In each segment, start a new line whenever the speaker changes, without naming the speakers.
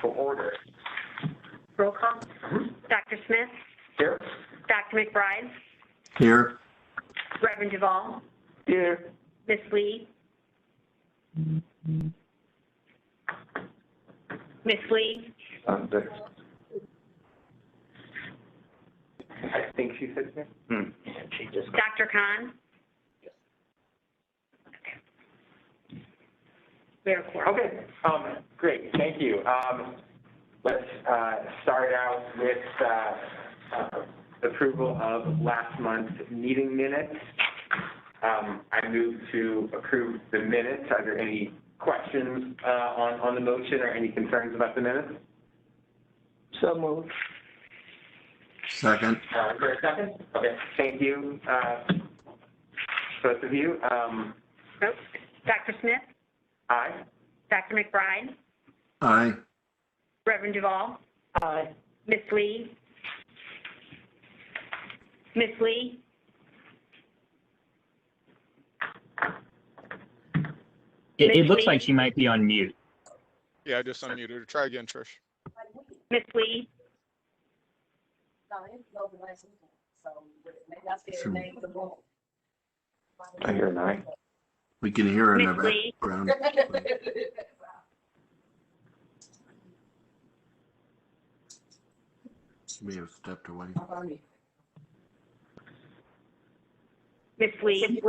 for order.
Roll call. Dr. Smith?
Here.
Dr. McBride?
Here.
Reverend Duvall?
Here.
Ms. Lee? Ms. Lee?
There. I think she said here. She just.
Dr. Khan? We have a quorum.
Okay, great, thank you. Let's start out with approval of last month's meeting minutes. I move to approve the minutes. Are there any questions on the motion or any concerns about the minutes?
So moved.
Second.
Is there a second? Okay, thank you, both of you.
Dr. Smith?
Aye.
Dr. McBride?
Aye.
Reverend Duvall?
Aye.
Ms. Lee? Ms. Lee?
It looks like she might be on mute.
Yeah, I just unmuted her. Try again, Trish.
Ms. Lee?
I hear an aye.
We can hear her in the
Ms. Lee?
background. She may have stepped away.
Ms. Lee?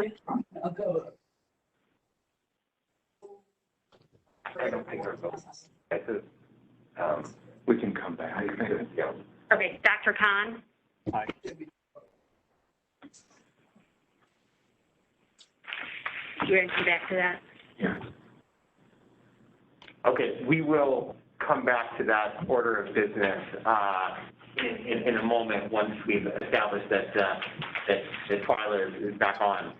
I don't think our vote. We can come back. Yeah.
Okay, Dr. Khan?
Aye.
You ready to come back to that?
Yeah. Okay, we will come back to that order of business in a moment once we've established that Twyla is back on.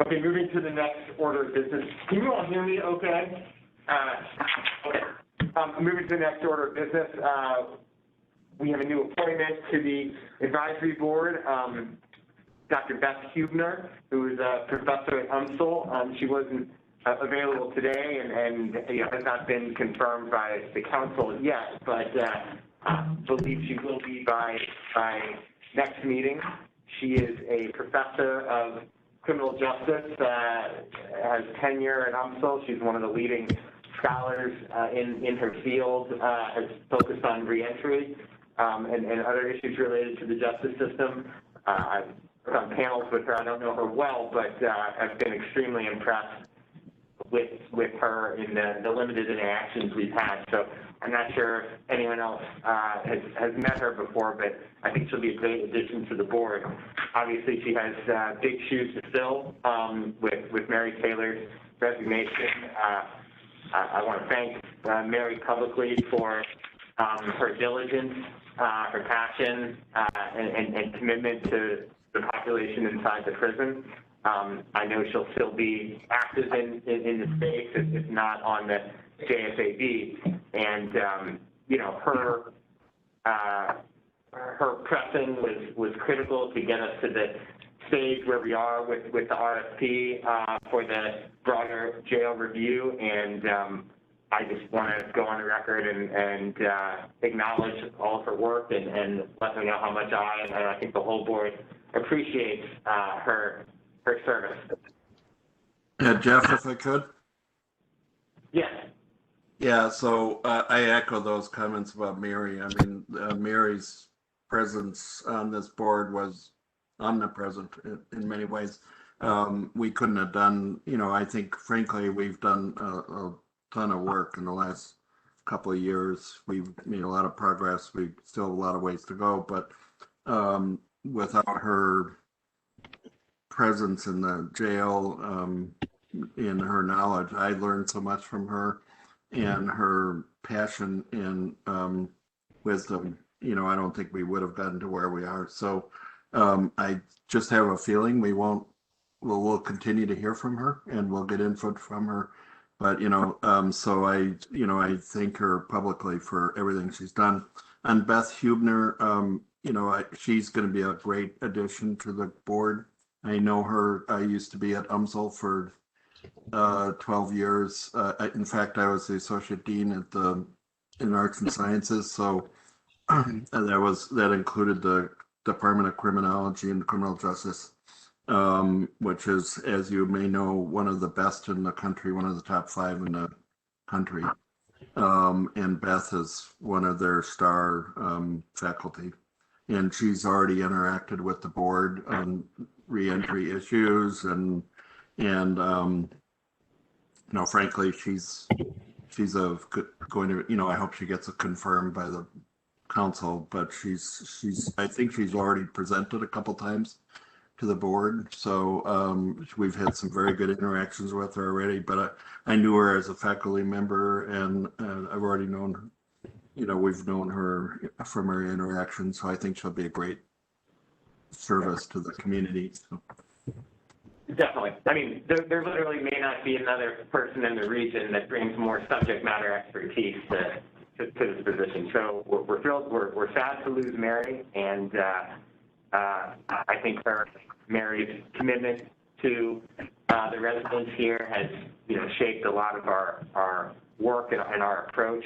Okay, moving to the next order of business. Can you all hear me okay? Okay. Moving to the next order of business, we have a new appointment to the advisory board. Dr. Beth Huebner, who is a professor at UMSL. She wasn't available today and has not been confirmed by the council yet, but believe she will be by next meeting. She is a professor of criminal justice, has tenure at UMSL. She's one of the leading scholars in her field, has focused on reentry and other issues related to the justice system. I've worked on panels with her. I don't know her well, but I've been extremely impressed with her in the limited interactions we've had. So I'm not sure if anyone else has met her before, but I think she'll be a great addition to the board. Obviously, she has big shoes to fill with Mary Taylor's resignation. I want to thank Mary publicly for her diligence, her passion, and commitment to the population inside the prison. I know she'll still be active in the space, if not on the JSAB. And, you know, her pressing was critical to get us to the stage where we are with the RFP for the broader jail review. And I just want to go on the record and acknowledge all of her work and let her know how much I think the whole board appreciates her service.
Jeff, if I could?
Yes.
Yeah, so I echo those comments about Mary. I mean, Mary's presence on this board was omnipresent in many ways. We couldn't have done, you know, I think, frankly, we've done a ton of work in the last couple of years. We've made a lot of progress. We still have a lot of ways to go, but without her presence in the jail, in her knowledge, I learned so much from her, and her passion and wisdom. You know, I don't think we would have gotten to where we are. So I just have a feeling we'll continue to hear from her, and we'll get input from her. But, you know, so I thank her publicly for everything she's done. And Beth Huebner, you know, she's going to be a great addition to the board. I know her. I used to be at UMSL for 12 years. In fact, I was the associate dean at the in arts and sciences. So and that included the Department of Criminology and Criminal Justice, which is, as you may know, one of the best in the country, one of the top 5 in the country. And Beth is one of their star faculty. And she's already interacted with the board on reentry issues, and frankly, she's going to, I hope she gets it confirmed by the council, but I think she's already presented a couple times to the board. So we've had some very good interactions with her already, but I knew her as a faculty member, and I've already known her. We've known her from our interactions, so I think she'll be a great service to the community. So.
Definitely. I mean, there literally may not be another person in the region that brings more subject matter expertise to this position. So we're thrilled. We're sad to lose Mary, and I think Mary's commitment to the residents here has, shaped a lot of our work and our approach.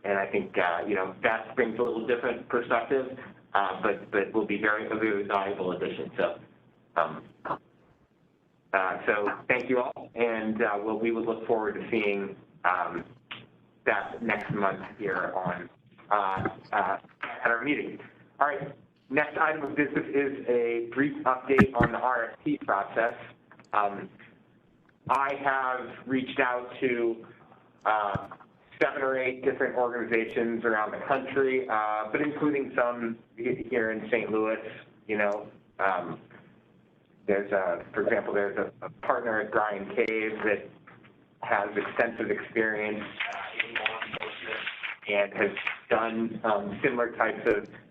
And I think, Beth brings a little different perspective, but will be a very valuable addition. So, so thank you all, and we would look forward to seeing Beth next month here at our meeting. All right, next item of business is a brief update on the RFP process. I have reached out to 7 or 8 different organizations around the country, but including some here in St. Louis. For example, there's a partner at Brian Cave that has extensive experience in law enforcement and has done similar types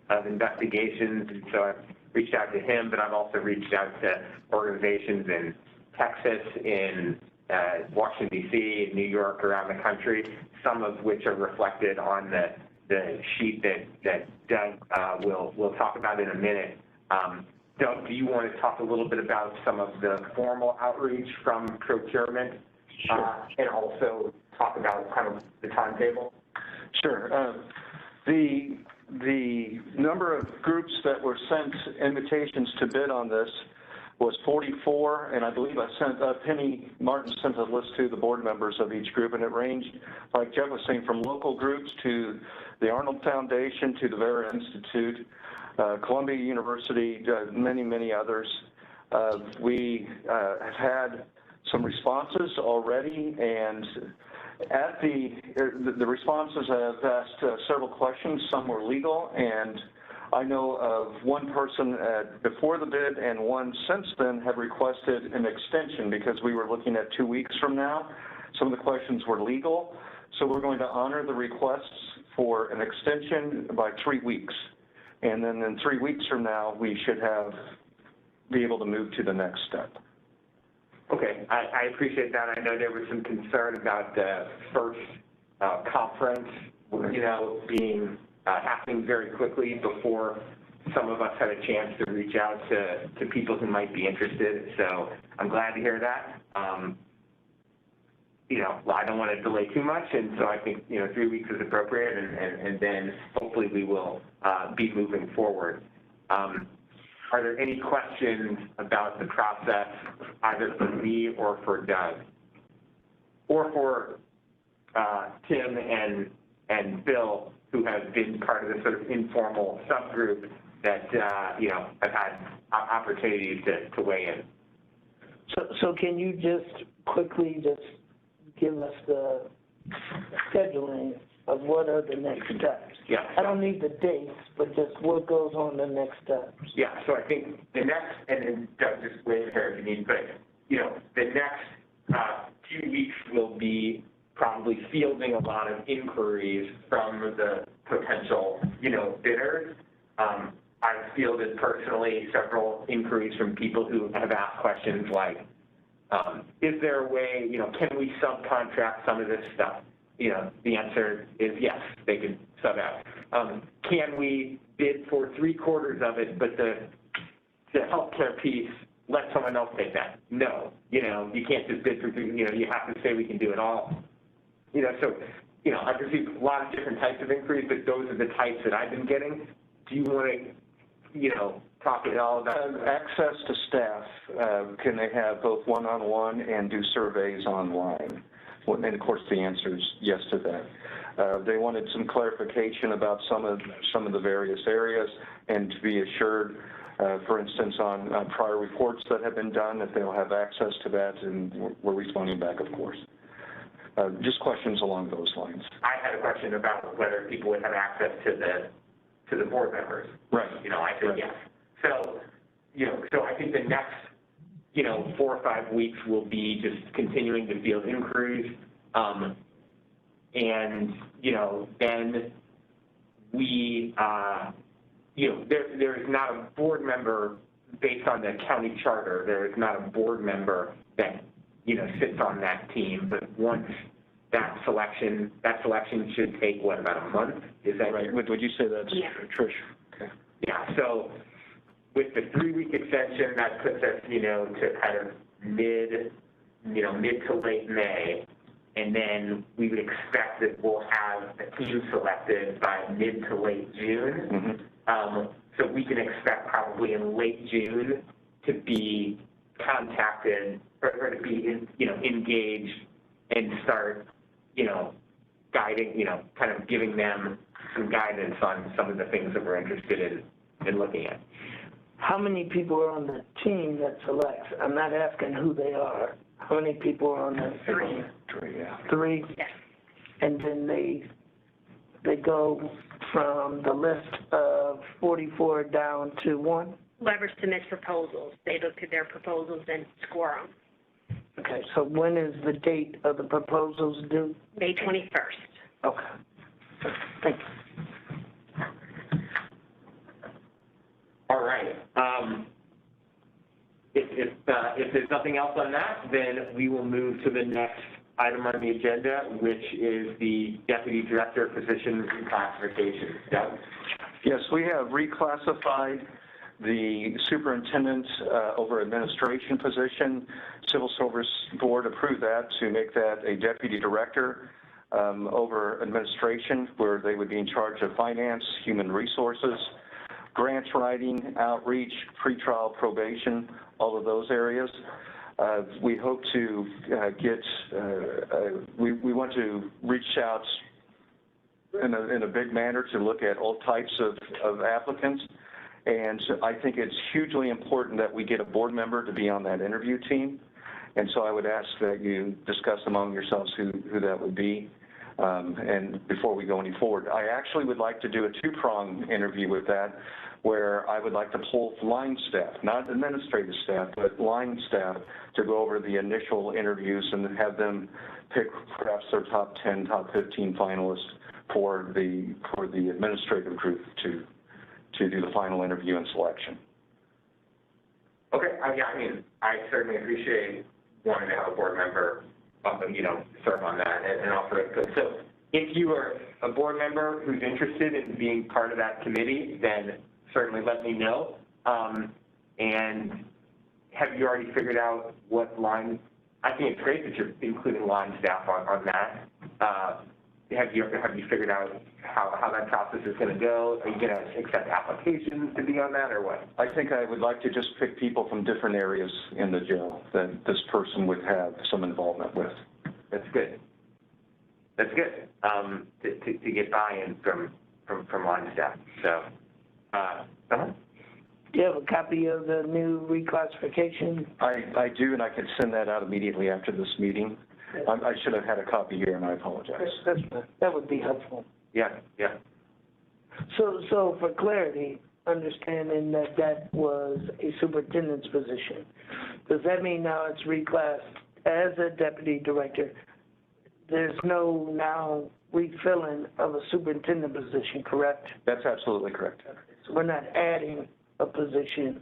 of investigations. And so I've reached out to him, but I've also reached out to organizations in Texas, in Washington, D.C., New York, around the country, some of which are reflected on the sheet that Doug will talk about in a minute. Doug, do you want to talk a little bit about some of the formal outreach from procurement, and also talk about kind of the timetable?
Sure. The number of groups that were sent invitations to bid on this was 44, and I believe Penny Martin sent a list to the board members of each group, and it ranged, like Jeff was saying, from local groups to the Arnold Foundation to the Vera Institute, Columbia University, many others. We have had some responses already, and at the responses have asked several questions. Some were legal, and I know of one person before the bid and one since then have requested an extension because we were looking at 2 weeks from now. Some of the questions were legal, so we're going to honor the requests for an extension by 3 weeks. And then in 3 weeks from now, we should be able to move to the next step.
Okay, I appreciate that. I know there was some concern about the first conference, being happening very quickly before some of us had a chance to reach out to people who might be interested. So I'm glad to hear that. I don't want to delay too much, and so I think 3 weeks is appropriate, and then hopefully we will be moving forward. Are there any questions about the process, either for me or for Doug, or for Tim and Bill, who have been part of this sort of informal subgroup that have had opportunities to weigh in?
So can you just quickly give us the scheduling of what are the next steps?
Yeah.
I don't need the dates, but just what goes on the next steps.
Yeah, so I think the next, and Doug, just wave here if you need, but, the next few weeks will be probably fielding a lot of inquiries from the potential, bidders. I've fielded personally several inquiries from people who have asked questions like, is there a way, can we subcontract some of this stuff? The answer is yes, they can sub out. Can we bid for 3/4 of it, but the healthcare piece, let someone else take that? No, you can't just bid for 3, you have to say we can do it all. So you know, I've received a lot of different types of inquiries, but those are the types that I've been getting. Do you want to, you know, talk at all about
Access to staff, can they have both one-on-one and do surveys online? Well, and of course, the answer is yes to that. They wanted some clarification about some of the various areas, and to be assured, for instance, on prior reports that have been done, that they'll have access to that, and we're responding back, of course. Just questions along those lines.
I had a question about whether people would have access to the board members.
Right.
You know, I said
Right.
yes. So, you know, so I think the next, you know, 4 or 5 weeks will be just continuing to field inquiries. And, you know, then we, you know, there is not a board member based on the county charter. There is not a board member that, you know, sits on that team. But once that selection should take, what, about a month? Is that
Right. Would you say that's
Yeah.
Trish? Okay.
Yeah, so with the 3-week extension, that puts us, you know, to kind of mid to late May. And then we would expect that we'll have a team selected by mid to late June.
Mm-hmm.
So we can expect probably in late June to be contacted or to be, you know, engaged and start, you know, guiding, you know, kind of giving them some guidance on some of the things that we're interested in looking at.
How many people are on the team that selects? I'm not asking who they are. How many people are on that?
3.
3, yeah.
3?
Yes.
And then they go from the list of 44 down to 1?
Whoever submits proposals, they look at their proposals and score them.
Okay, so when is the date of the proposals due?
May 21st.
Okay. Thank you.
All right. If there's nothing else on that, then we will move to the next item on the agenda, which is the Deputy Director position reclassification. Doug?
Yes, we have reclassified the superintendent over administration position. Civil Service Board approved that to make that a deputy director over administration, where they would be in charge of finance, human resources, grant writing, outreach, pretrial probation, all of those areas. We hope to we want to reach out in a big manner to look at all types of applicants. And I think it's hugely important that we get a board member to be on that interview team. And so I would ask that you discuss among yourselves who that would be. And before we go any forward, I actually would like to do a 2-prong interview with that, where I would like to pull line staff, not administrative staff, but line staff, to go over the initial interviews and have them pick perhaps their top 10, top 15 finalists for the administrative group to do the final interview and selection.
Okay. I mean, I certainly appreciate wanting to have a board member, you know, serve on that and offer it. So if you are a board member who's interested in being part of that committee, then certainly let me know. And have you already figured out what line? I think it's great that you're including line staff on that. Have you figured out how that process is going to go? Are you going to accept applications to be on that, or what?
I think I would like to just pick people from different areas in the jail that this person would have some involvement with.
That's good. That's good. To get buy-in from line staff. So.
Do you have a copy of the new reclassification?
I do, and I can send that out immediately after this meeting. I should have had a copy here, and I apologize.
That would be helpful.
Yeah.
So for clarity, understanding that was a superintendent's position, does that mean now it's reclassed as a deputy director? There's no now refilling of a superintendent position, correct?
That's absolutely correct.
So we're not adding a position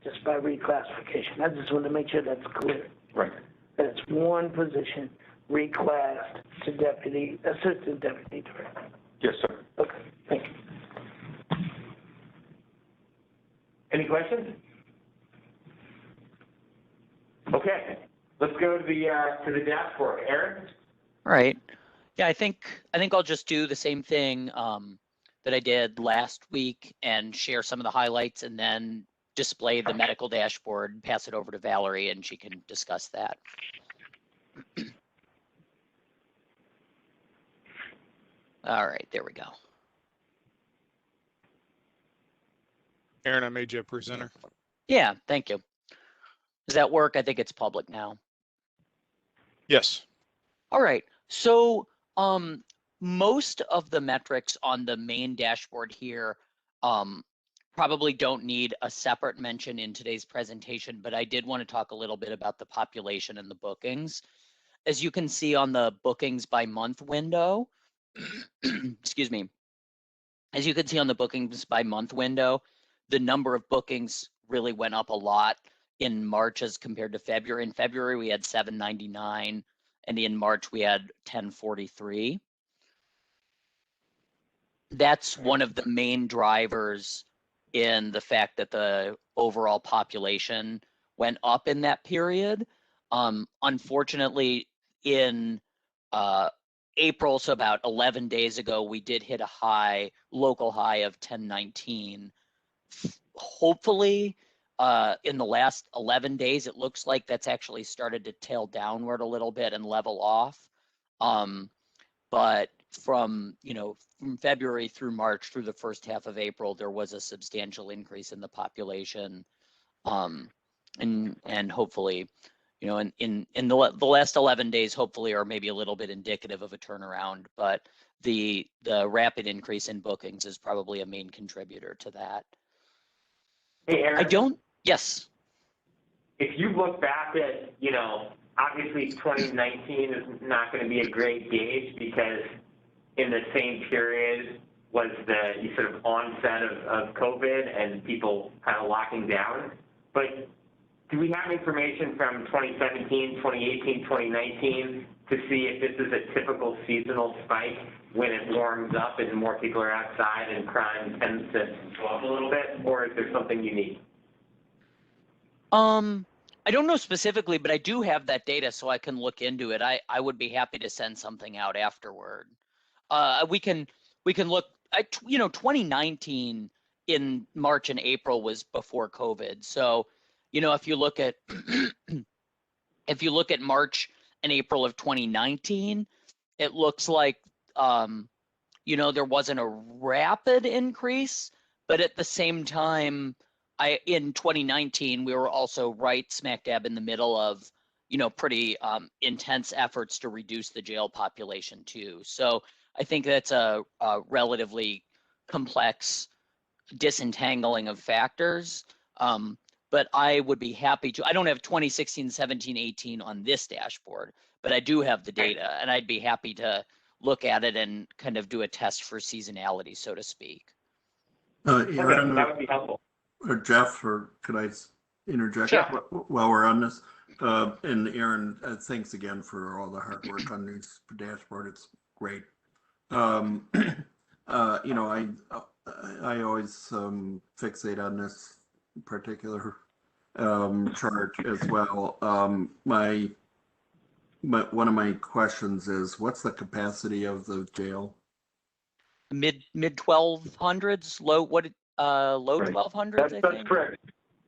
just by reclassification. I just want to make sure that's clear.
Right.
That it's one position reclassed to assistant deputy director.
Yes, sir.
Okay, thank you.
Any questions? Okay, let's go to the dashboard. Aaron?
All right. Yeah, I think I'll just do the same thing that I did last week and share some of the highlights and then display the medical dashboard, pass it over to Valerie, and she can discuss that. All right, there we go.
Aaron, I made you a presenter.
Yeah, thank you. Does that work? I think it's public now.
Yes.
All right, so most of the metrics on the main dashboard here probably don't need a separate mention in today's presentation, but I did want to talk a little bit about the population and the bookings. As you can see on the bookings by month window, excuse me, as you can see on the bookings by month window, the number of bookings really went up a lot in March as compared to February. In February, we had 799, and in March, we had 1043. That's one of the main drivers in the fact that the overall population went up in that period. Unfortunately, in April, so about 11 days ago, we did hit a local high of 1019. Hopefully, in the last 11 days, it looks like that's actually started to tail downward a little bit and level off. But from February through March through the first half of April, there was a substantial increase in the population, and hopefully, in the last 11 days, hopefully, are maybe a little bit indicative of a turnaround. But the rapid increase in bookings is probably a main contributor to that.
Hey, Aaron.
Yes.
If you look back at, obviously 2019 is not going to be a great gauge because in the same period was the sort of onset of COVID and people kind of locking down. But do we have information from 2017, 2018, 2019 to see if this is a typical seasonal spike when it warms up and more people are outside and crime tends to go up a little bit, or is there something unique?
I don't know specifically, but I do have that data, so I can look into it. I would be happy to send something out afterward. We can look at 2019 in March and April was before COVID. So, if you look at March and April of 2019, it looks like there wasn't a rapid increase, but at the same time, in 2019, we were also right smack dab in the middle of, pretty intense efforts to reduce the jail population too. So I think that's a relatively complex disentangling of factors. But I would be happy to. I don't have 2016, 17, 18 on this dashboard, but I do have the data, and I'd be happy to look at it and kind of do a test for seasonality, so to speak.
Aaron,
that would be helpful.
Or Jeff, or could I interject
Sure.
while we're on this? And Aaron, thanks again for all the hard work on this dashboard. It's great. I always fixate on this particular chart as well. One of my questions is, what's the capacity of the jail?
Mid 1200s, low
Right.
1200s. I
That's
think.
correct.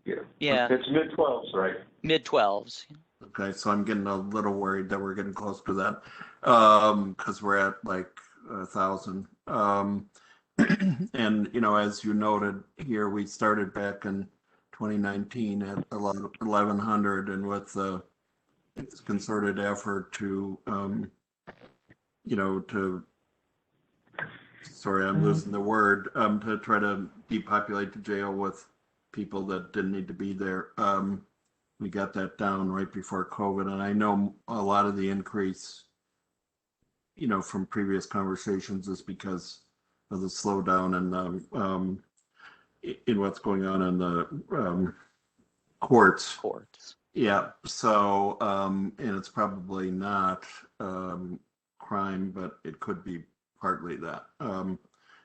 Yeah. It's mid-12s, right?
Mid 12s.
Okay, so I'm getting a little worried that we're getting close to that because we're at like 1,000. And as you noted here, we started back in 2019 at 1,100, and with the concerted effort to sorry, I'm losing the word, to try to depopulate the jail with people that didn't need to be there. We got that down right before COVID, and I know a lot of the increase, from previous conversations is because of the slowdown and in what's going on in the courts. Yeah. So, and it's probably not crime, but it could be partly that.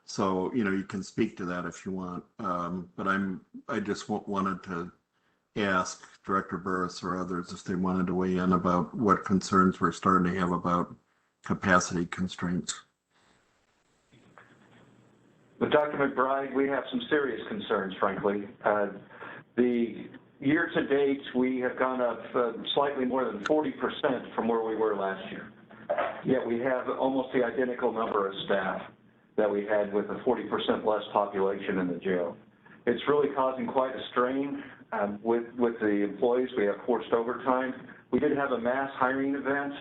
So, you can speak to that if you want. But I just wanted to ask Director Burris or others if they wanted to weigh in about what concerns we're starting to have about capacity constraints.
With Dr. McBride, we have some serious concerns, frankly. The year to date, we have gone up slightly more than 40% from where we were last year. Yet we have almost the identical number of staff that we had with a 40% less population in the jail. It's really causing quite a strain with the employees. We have forced overtime. We did have a mass hiring event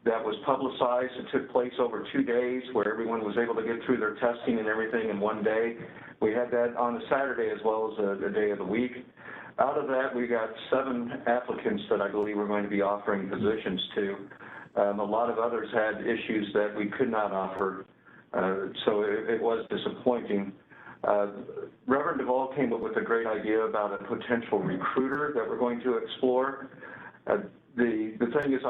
that was publicized. It took place over 2 days where everyone was able to get through their testing and everything in one day. We had that on a Saturday as well as a day of the week. Out of that, we got 7 applicants that I believe we're going to be offering positions to. A lot of others had issues that we could not offer, so it was disappointing. Reverend Duvall came up with a great idea about a potential recruiter that we're going to explore. The thing is,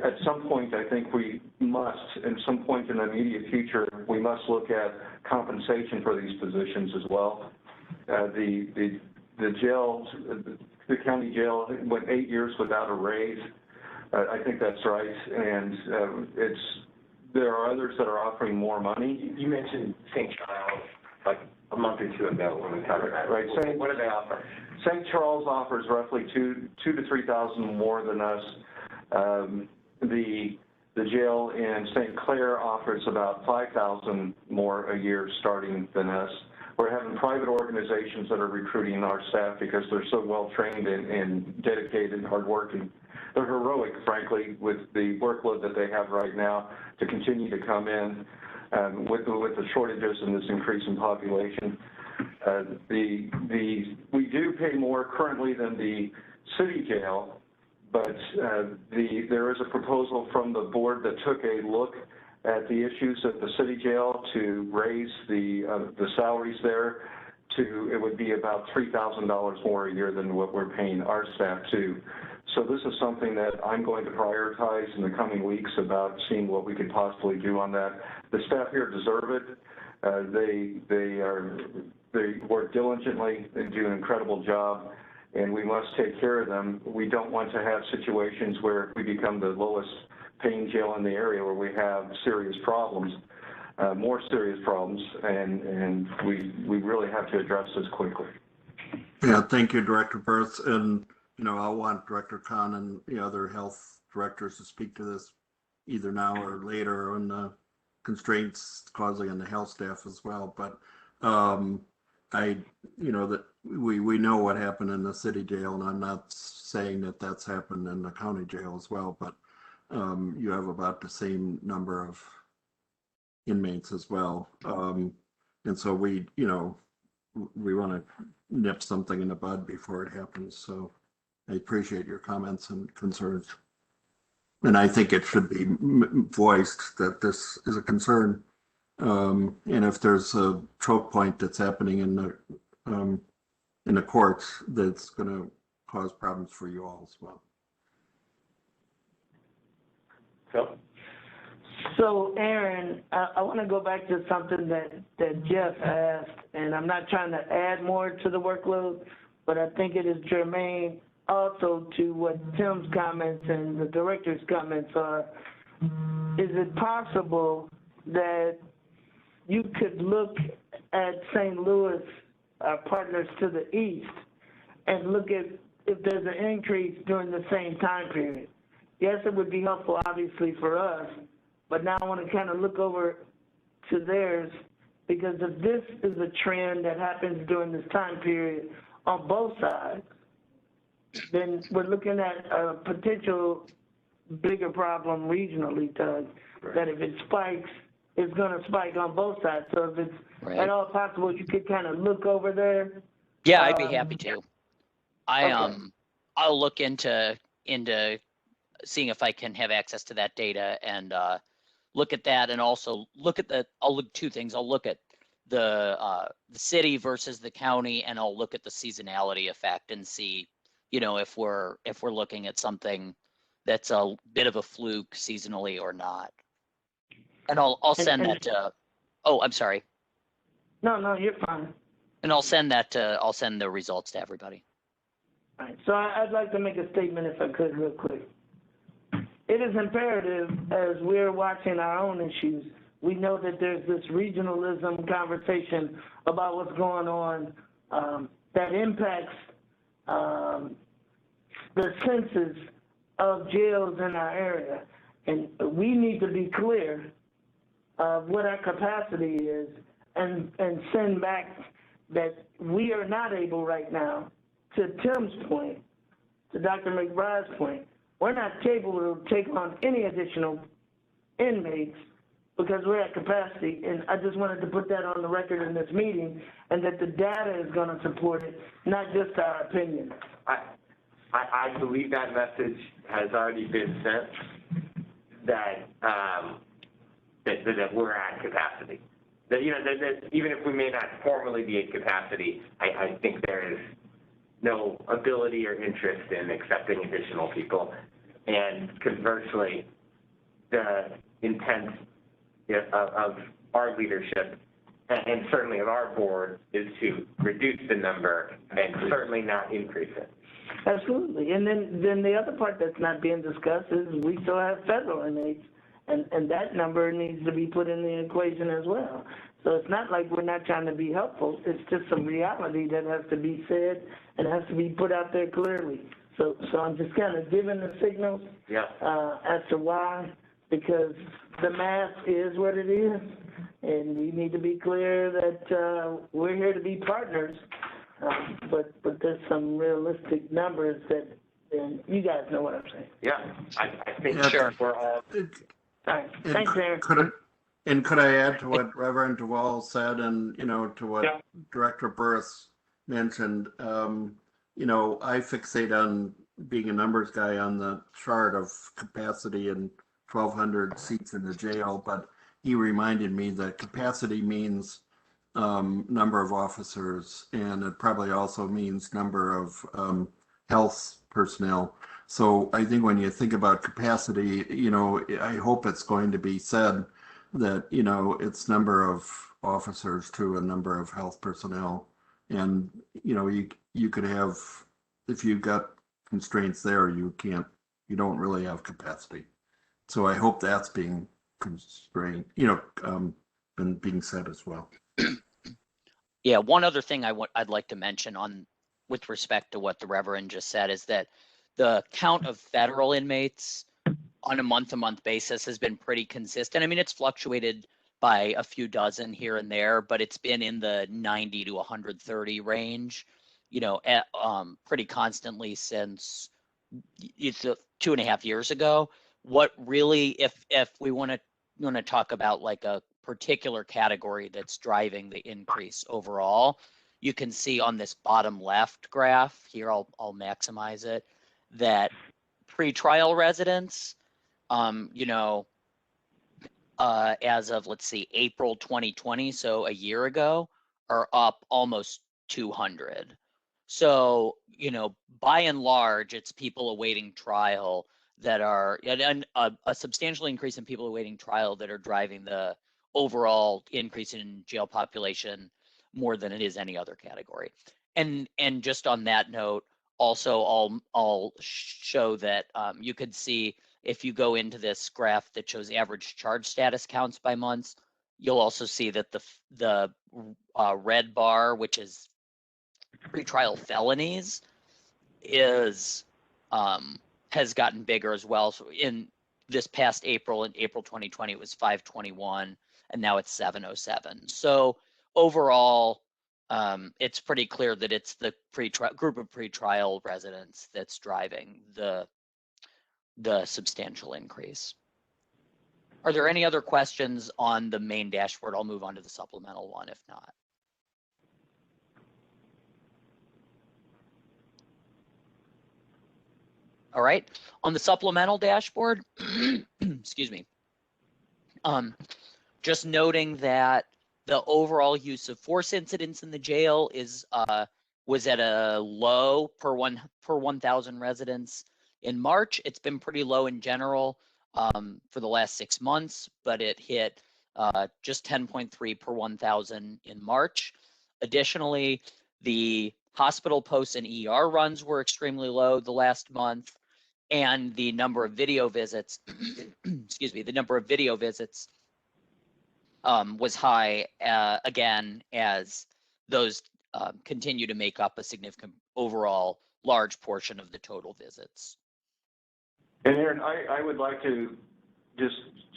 at some point, I think we must, at some point in the immediate future, we must look at compensation for these positions as well. The jail, the county jail went 8 years without a raise. I think that's right, and there are others that are offering more money.
You mentioned St. Charles like a month or 2 ago when we covered that.
Right.
What do they offer?
St. Charles offers roughly $2,000 to $3,000 more than us. The jail in St. Clair offers about $5,000 more a year starting than us. We're having private organizations that are recruiting our staff because they're so well trained and dedicated and hardworking. They're heroic, frankly, with the workload that they have right now to continue to come in with the shortages and this increase in population. We do pay more currently than the city jail, but there is a proposal from the board that took a look at the issues at the city jail to raise the salaries there to, it would be about $3,000 more a year than what we're paying our staff to. So this is something that I'm going to prioritize in the coming weeks about seeing what we could possibly do on that. The staff here deserve it. They work diligently, they do an incredible job, and we must take care of them. We don't want to have situations where we become the lowest paying jail in the area where we have serious problems, more serious problems, and we really have to address this quickly.
Yeah, thank you, Director Burris. And, you know, I'll want Director Khan and the other health directors to speak to this either now or later on the constraints causing on the health staff as well. But that we know what happened in the city jail, and I'm not saying that that's happened in the county jail as well, but you have about the same number of inmates as well. And so we want to nip something in the bud before it happens. So I appreciate your comments and concerns. And I think it should be voiced that this is a concern. And if there's a choke point that's happening in the courts, that's going to cause problems for you all as well.
So, Aaron, I want to go back to something that Jeff asked, and I'm not trying to add more to the workload, but I think it is germane also to what Tim's comments and the director's comments are. Is it possible that you could look at St. Louis, our partners to the east, and look at if there's an increase during the same time period? Yes, it would be helpful, obviously, for us, but now I want to kind of look over to theirs, because if this is a trend that happens during this time period on both sides, then we're looking at a potential bigger problem regionally, Doug, that if it spikes, it's going to spike on both sides. So if it's at all possible, you could kind of look over there.
Yeah, I'd be happy to.
Okay.
I'll look into seeing if I can have access to that data and look at that, and also I'll look 2 things. I'll look at the city versus the county, and I'll look at the seasonality effect and see, if we're looking at something that's a bit of a fluke seasonally or not. And I'll send that to. Oh, I'm sorry.
No, you're fine.
And I'll send the results to everybody.
All right. So I'd like to make a statement, if I could, real quick. it is imperative, as we're watching our own issues, we know that there's this regionalism conversation about what's going on that impacts the census of jails in our area. And we need to be clear of what our capacity is and send back that we are not able right now, to Tim's point, to Dr. McBride's point, we're not able to take on any additional inmates because we're at capacity. And I just wanted to put that on the record in this meeting, and that the data is going to support it, not just our opinion.
I believe that message has already been sent, that that we're at capacity. That, that even if we may not formally be at capacity, I think there is no ability or interest in accepting additional people. And conversely, the intent of our leadership and certainly of our board is to reduce the number and certainly not increase it.
Absolutely. And then the other part that's not being discussed is we still have federal inmates, and that number needs to be put in the equation as well. So it's not like we're not trying to be helpful. It's just some reality that has to be said and has to be put out there clearly. So I'm just kind of giving the signals as to why, because the math is what it is, and we need to be clear that we're here to be partners, but there's some realistic numbers that, and you guys know what I'm saying.
Yeah, I think
Sure.
we're all.
All right, thanks, Aaron.
Could I add to what Reverend DeWall said, and to what Director Burris mentioned? I fixate on being a numbers guy on the chart of capacity and 1,200 seats in the jail, but he reminded me that capacity means number of officers, and it probably also means number of health personnel. So I think when you think about capacity, I hope it's going to be said that, it's number of officers to a number of health personnel. And, you could have, if you've got constraints there, you don't really have capacity. So I hope that's being constrained, and being said as well.
Yeah, one other thing I'd like to mention with respect to what the Reverend just said is that the count of federal inmates on a month-to-month basis has been pretty consistent. I mean, it's fluctuated by a few dozen here and there, but it's been in the 90 to 130 range, pretty constantly since it's 2.5 years ago. What really, if we want to talk about like a particular category that's driving the increase overall, you can see on this bottom left graph here, I'll maximize it, that pretrial residents, as of, let's see, April 2020, so a year ago, are up almost 200. So, by and large, it's people awaiting trial that are, and a substantial increase in people awaiting trial that are driving the overall increase in jail population more than it is any other category. And just on that note, also I'll show that you could see, if you go into this graph that shows average charge status counts by months, you'll also see that the red bar, which is pretrial felonies, has gotten bigger as well. So in this past April, in April 2020, it was 521, and now it's 707. So overall, it's pretty clear that it's the group of pretrial residents that's driving the substantial increase. Are there any other questions on the main dashboard? I'll move on to the supplemental one if not. All right, on the supplemental dashboard, excuse me, just noting that the overall use of force incidents in the jail was at a low per 1,000 residents in March. It's been pretty low in general for the last 6 months, but it hit just 10.3 per 1,000 in March. Additionally, the hospital posts and ER runs were extremely low the last month, and the number of video visits, excuse me, the number of video visits was high again, as those continue to make up a significant overall large portion of the total visits.
And Aaron, I would like to just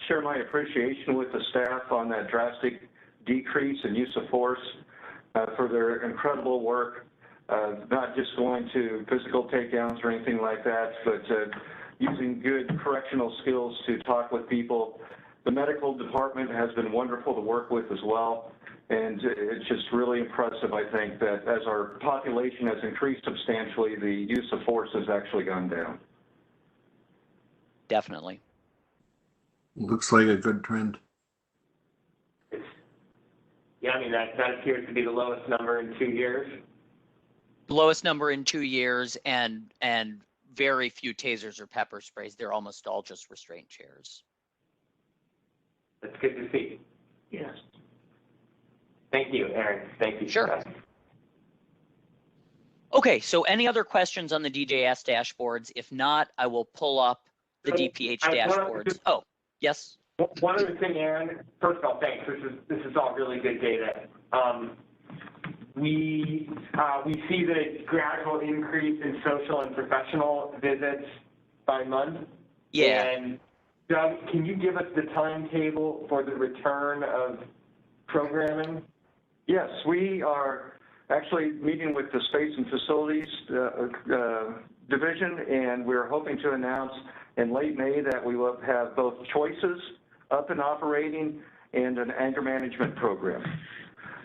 share my appreciation with the staff on that drastic decrease in use of force for their incredible work, not just going to physical takedowns or anything like that, but using good correctional skills to talk with people. The medical department has been wonderful to work with as well. And it's just really impressive, I think, that as our population has increased substantially, the use of force has actually gone down.
Definitely.
Looks like a good trend.
Yeah, I mean, that appears to be the lowest number in 2 years.
Lowest number in 2 years, and very few tasers or pepper sprays. They're almost all just restraint chairs.
That's good to see.
Yes.
Thank you, Aaron. Thank you.
Sure. Okay, so any other questions on the DJS dashboards? If not, I will pull up the DPH dashboards. Oh, yes.
One other thing, Aaron. First of all, thanks. This is all really good data. We see the gradual increase in social and professional visits by month.
Yeah.
And Doug, can you give us the timetable for the return of programming?
Yes, we are actually meeting with the Space and Facilities Division, and we're hoping to announce in late May that we will have both choices up and operating and an anger management program.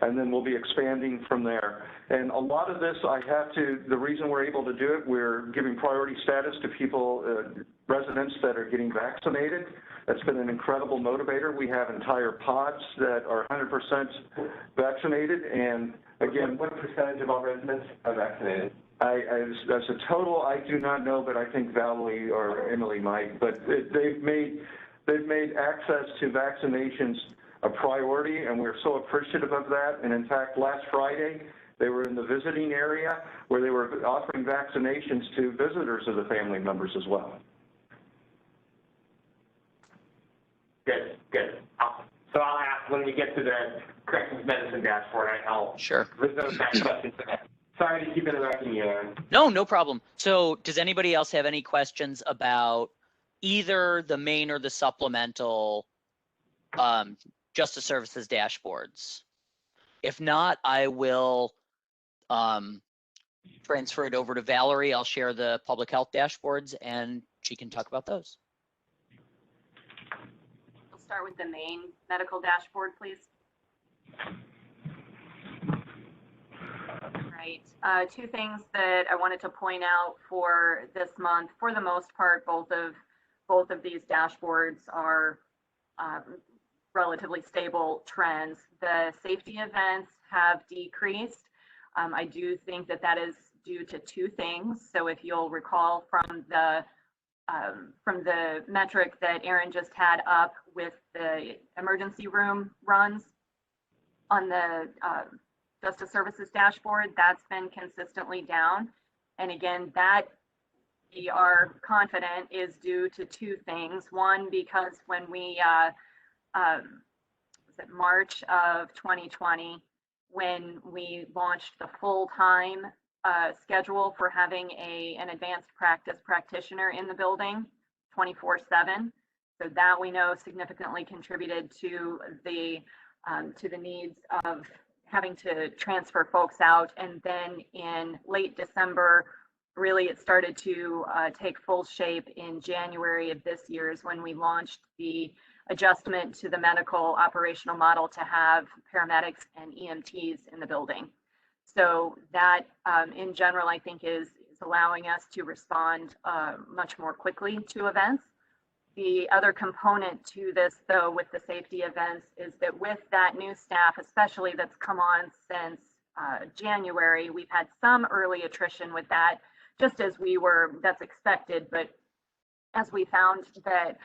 And then we'll be expanding from there. And a lot of this, the reason we're able to do it, we're giving priority status to people, residents that are getting vaccinated. That's been an incredible motivator. We have entire pods that are 100% vaccinated. And again,
what percentage of all residents are vaccinated?
As a total, I do not know, but I think Valerie or Emily might. But they've made access to vaccinations a priority, and we're so appreciative of that. And in fact, last Friday, they were in the visiting area where they were offering vaccinations to visitors of the family members as well.
Good, good. So I'll ask when we get to the corrections medicine dashboard, I'll
Sure.
reserve that question for that. Sorry to keep interrupting you, Aaron.
No problem. So does anybody else have any questions about either the main or the supplemental Justice Services dashboards? If not, I will transfer it over to Valerie. I'll share the public health dashboards and she can talk about those.
We'll start with the main medical dashboard, please. Right. Two things that I wanted to point out for this month. For the most part, both of these dashboards are relatively stable trends. The safety events have decreased. I do think that is due to two things. So if you'll recall from the metric that Aaron just had up with the emergency room runs on the Justice Services dashboard, that's been consistently down. And again, that we are confident is due to two things. One, because when we was it March of 2020, when we launched the full-time schedule for having an advanced practice practitioner in the building 24/7. So that we know significantly contributed to the needs of having to transfer folks out. And then in late December, really it started to take full shape in January of this year is when we launched the adjustment to the medical operational model to have paramedics and EMTs in the building. So that in general, I think is allowing us to respond much more quickly to events. The other component to this, though, with the safety events is that with that new staff, especially that's come on since January, we've had some early attrition with that, just as that's expected, but as we found that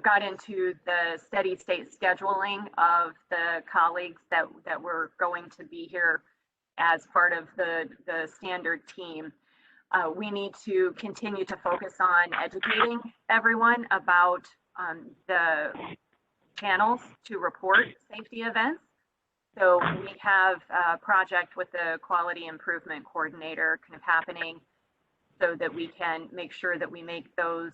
got into the steady state scheduling of the colleagues that were going to be here as part of the standard team, We need to continue to focus on educating everyone about the channels to report safety events. So we have a project with the quality improvement coordinator kind of happening so that we can make sure that we make those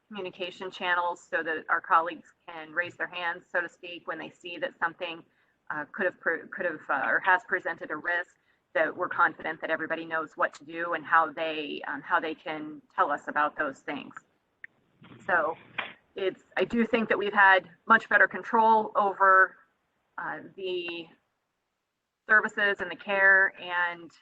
communication channels so that our colleagues can raise their hands, so to speak, when they see that something could have or has presented a risk, that we're confident that everybody knows what to do and how they can tell us about those things. So I do think that we've had much better control over the services and the care and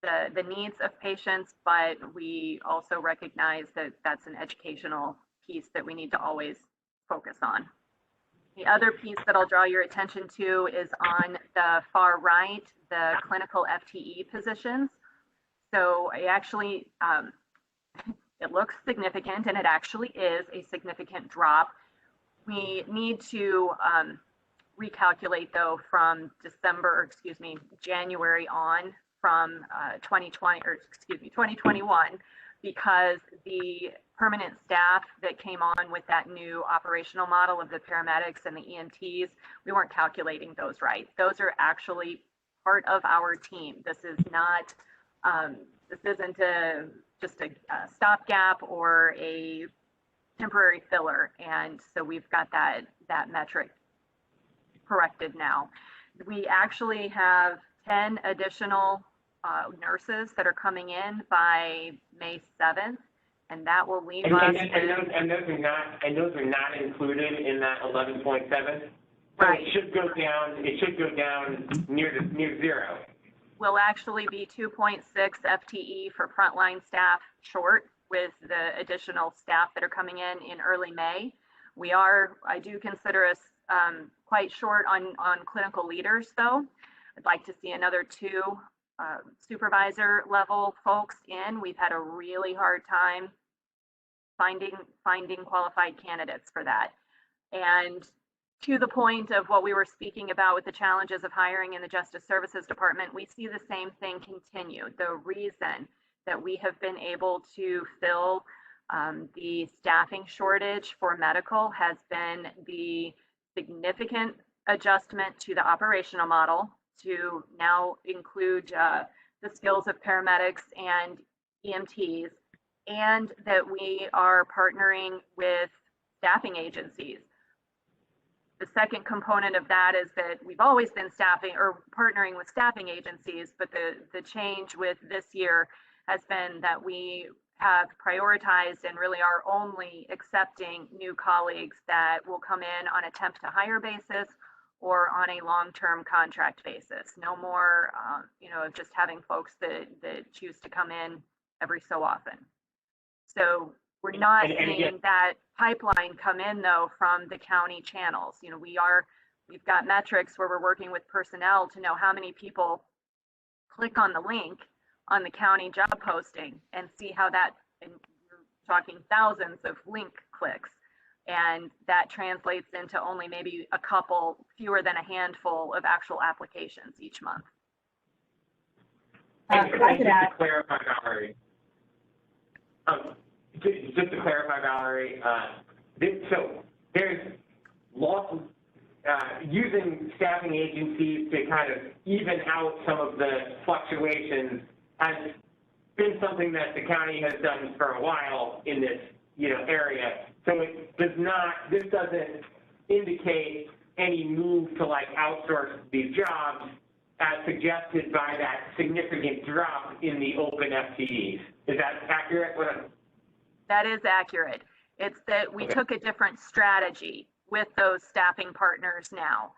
the needs of patients, but we also recognize that that's an educational piece that we need to always focus on. The other piece that I'll draw your attention to is on the far right, the clinical FTE positions. So I actually, it looks significant, and it actually is a significant drop. We need to recalculate though from January on from 2021, because the permanent staff that came on with that new operational model of the paramedics and the EMTs, we weren't calculating those right. Those are actually part of our team. This is not, this isn't just a stopgap or a temporary filler. And so we've got that metric corrected now. We actually have 10 additional nurses that are coming in by May 7th, and that will leave us.
And those are not included in that 11.7. So
right.
It should go down. It should go down near zero.
Will actually be 2.6 FTE for frontline staff short with the additional staff that are coming in early May. I do consider us quite short on clinical leaders though. I'd like to see another 2 supervisor level folks in. We've had a really hard time finding qualified candidates for that. And to the point of what we were speaking about with the challenges of hiring in the Justice Services Department, we see the same thing continue. The reason that we have been able to fill the staffing shortage for medical has been the significant adjustment to the operational model to now include the skills of paramedics and EMTs, and that we are partnering with staffing agencies. The second component of that is that we've always been partnering with staffing agencies, but the change with this year has been that we have prioritized and really are only accepting new colleagues that will come in on a temp to hire basis or on a long-term contract basis. No more, just having folks that choose to come in every so often. So we're not seeing that pipeline come in though from the county channels. We've got metrics where we're working with personnel to know how many people click on the link on the county job posting and see how that, and we're talking thousands of link clicks. And that translates into only maybe a couple, fewer than a handful of actual applications each month.
Just to clarify, Valerie. Just to clarify, Valerie, so there's lots of using staffing agencies to kind of even out some of the fluctuations has been something that the county has done for a while in this area. So this doesn't indicate any move to outsource these jobs as suggested by that significant drop in the open FTEs. Is that accurate?
That is accurate. It's that we took a different strategy with those staffing partners now,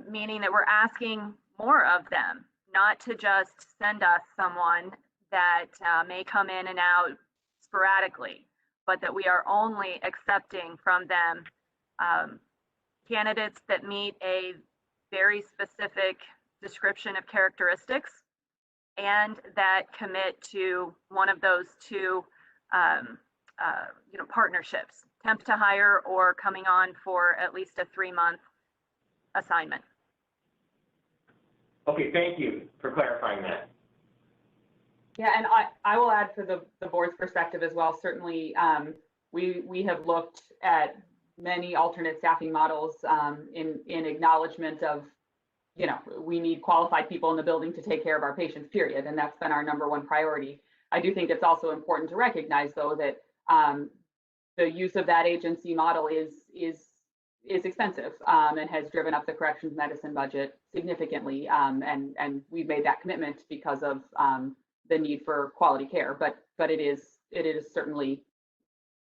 meaning that we're asking more of them, not to just send us someone that may come in and out sporadically, but that we are only accepting from them candidates that meet a very specific description of characteristics and that commit to one of those 2 partnerships, temp to hire or coming on for at least a 3-month assignment.
Okay, thank you for clarifying that.
Yeah, and I will add for the board's perspective as well. Certainly, we have looked at many alternate staffing models in acknowledgement of, you know, we need qualified people in the building to take care of our patients, period. And that's been our #1 priority. I do think it's also important to recognize, though, that the use of that agency model is expensive and has driven up the corrections medicine budget significantly. And we've made that commitment because of the need for quality care. But it is certainly,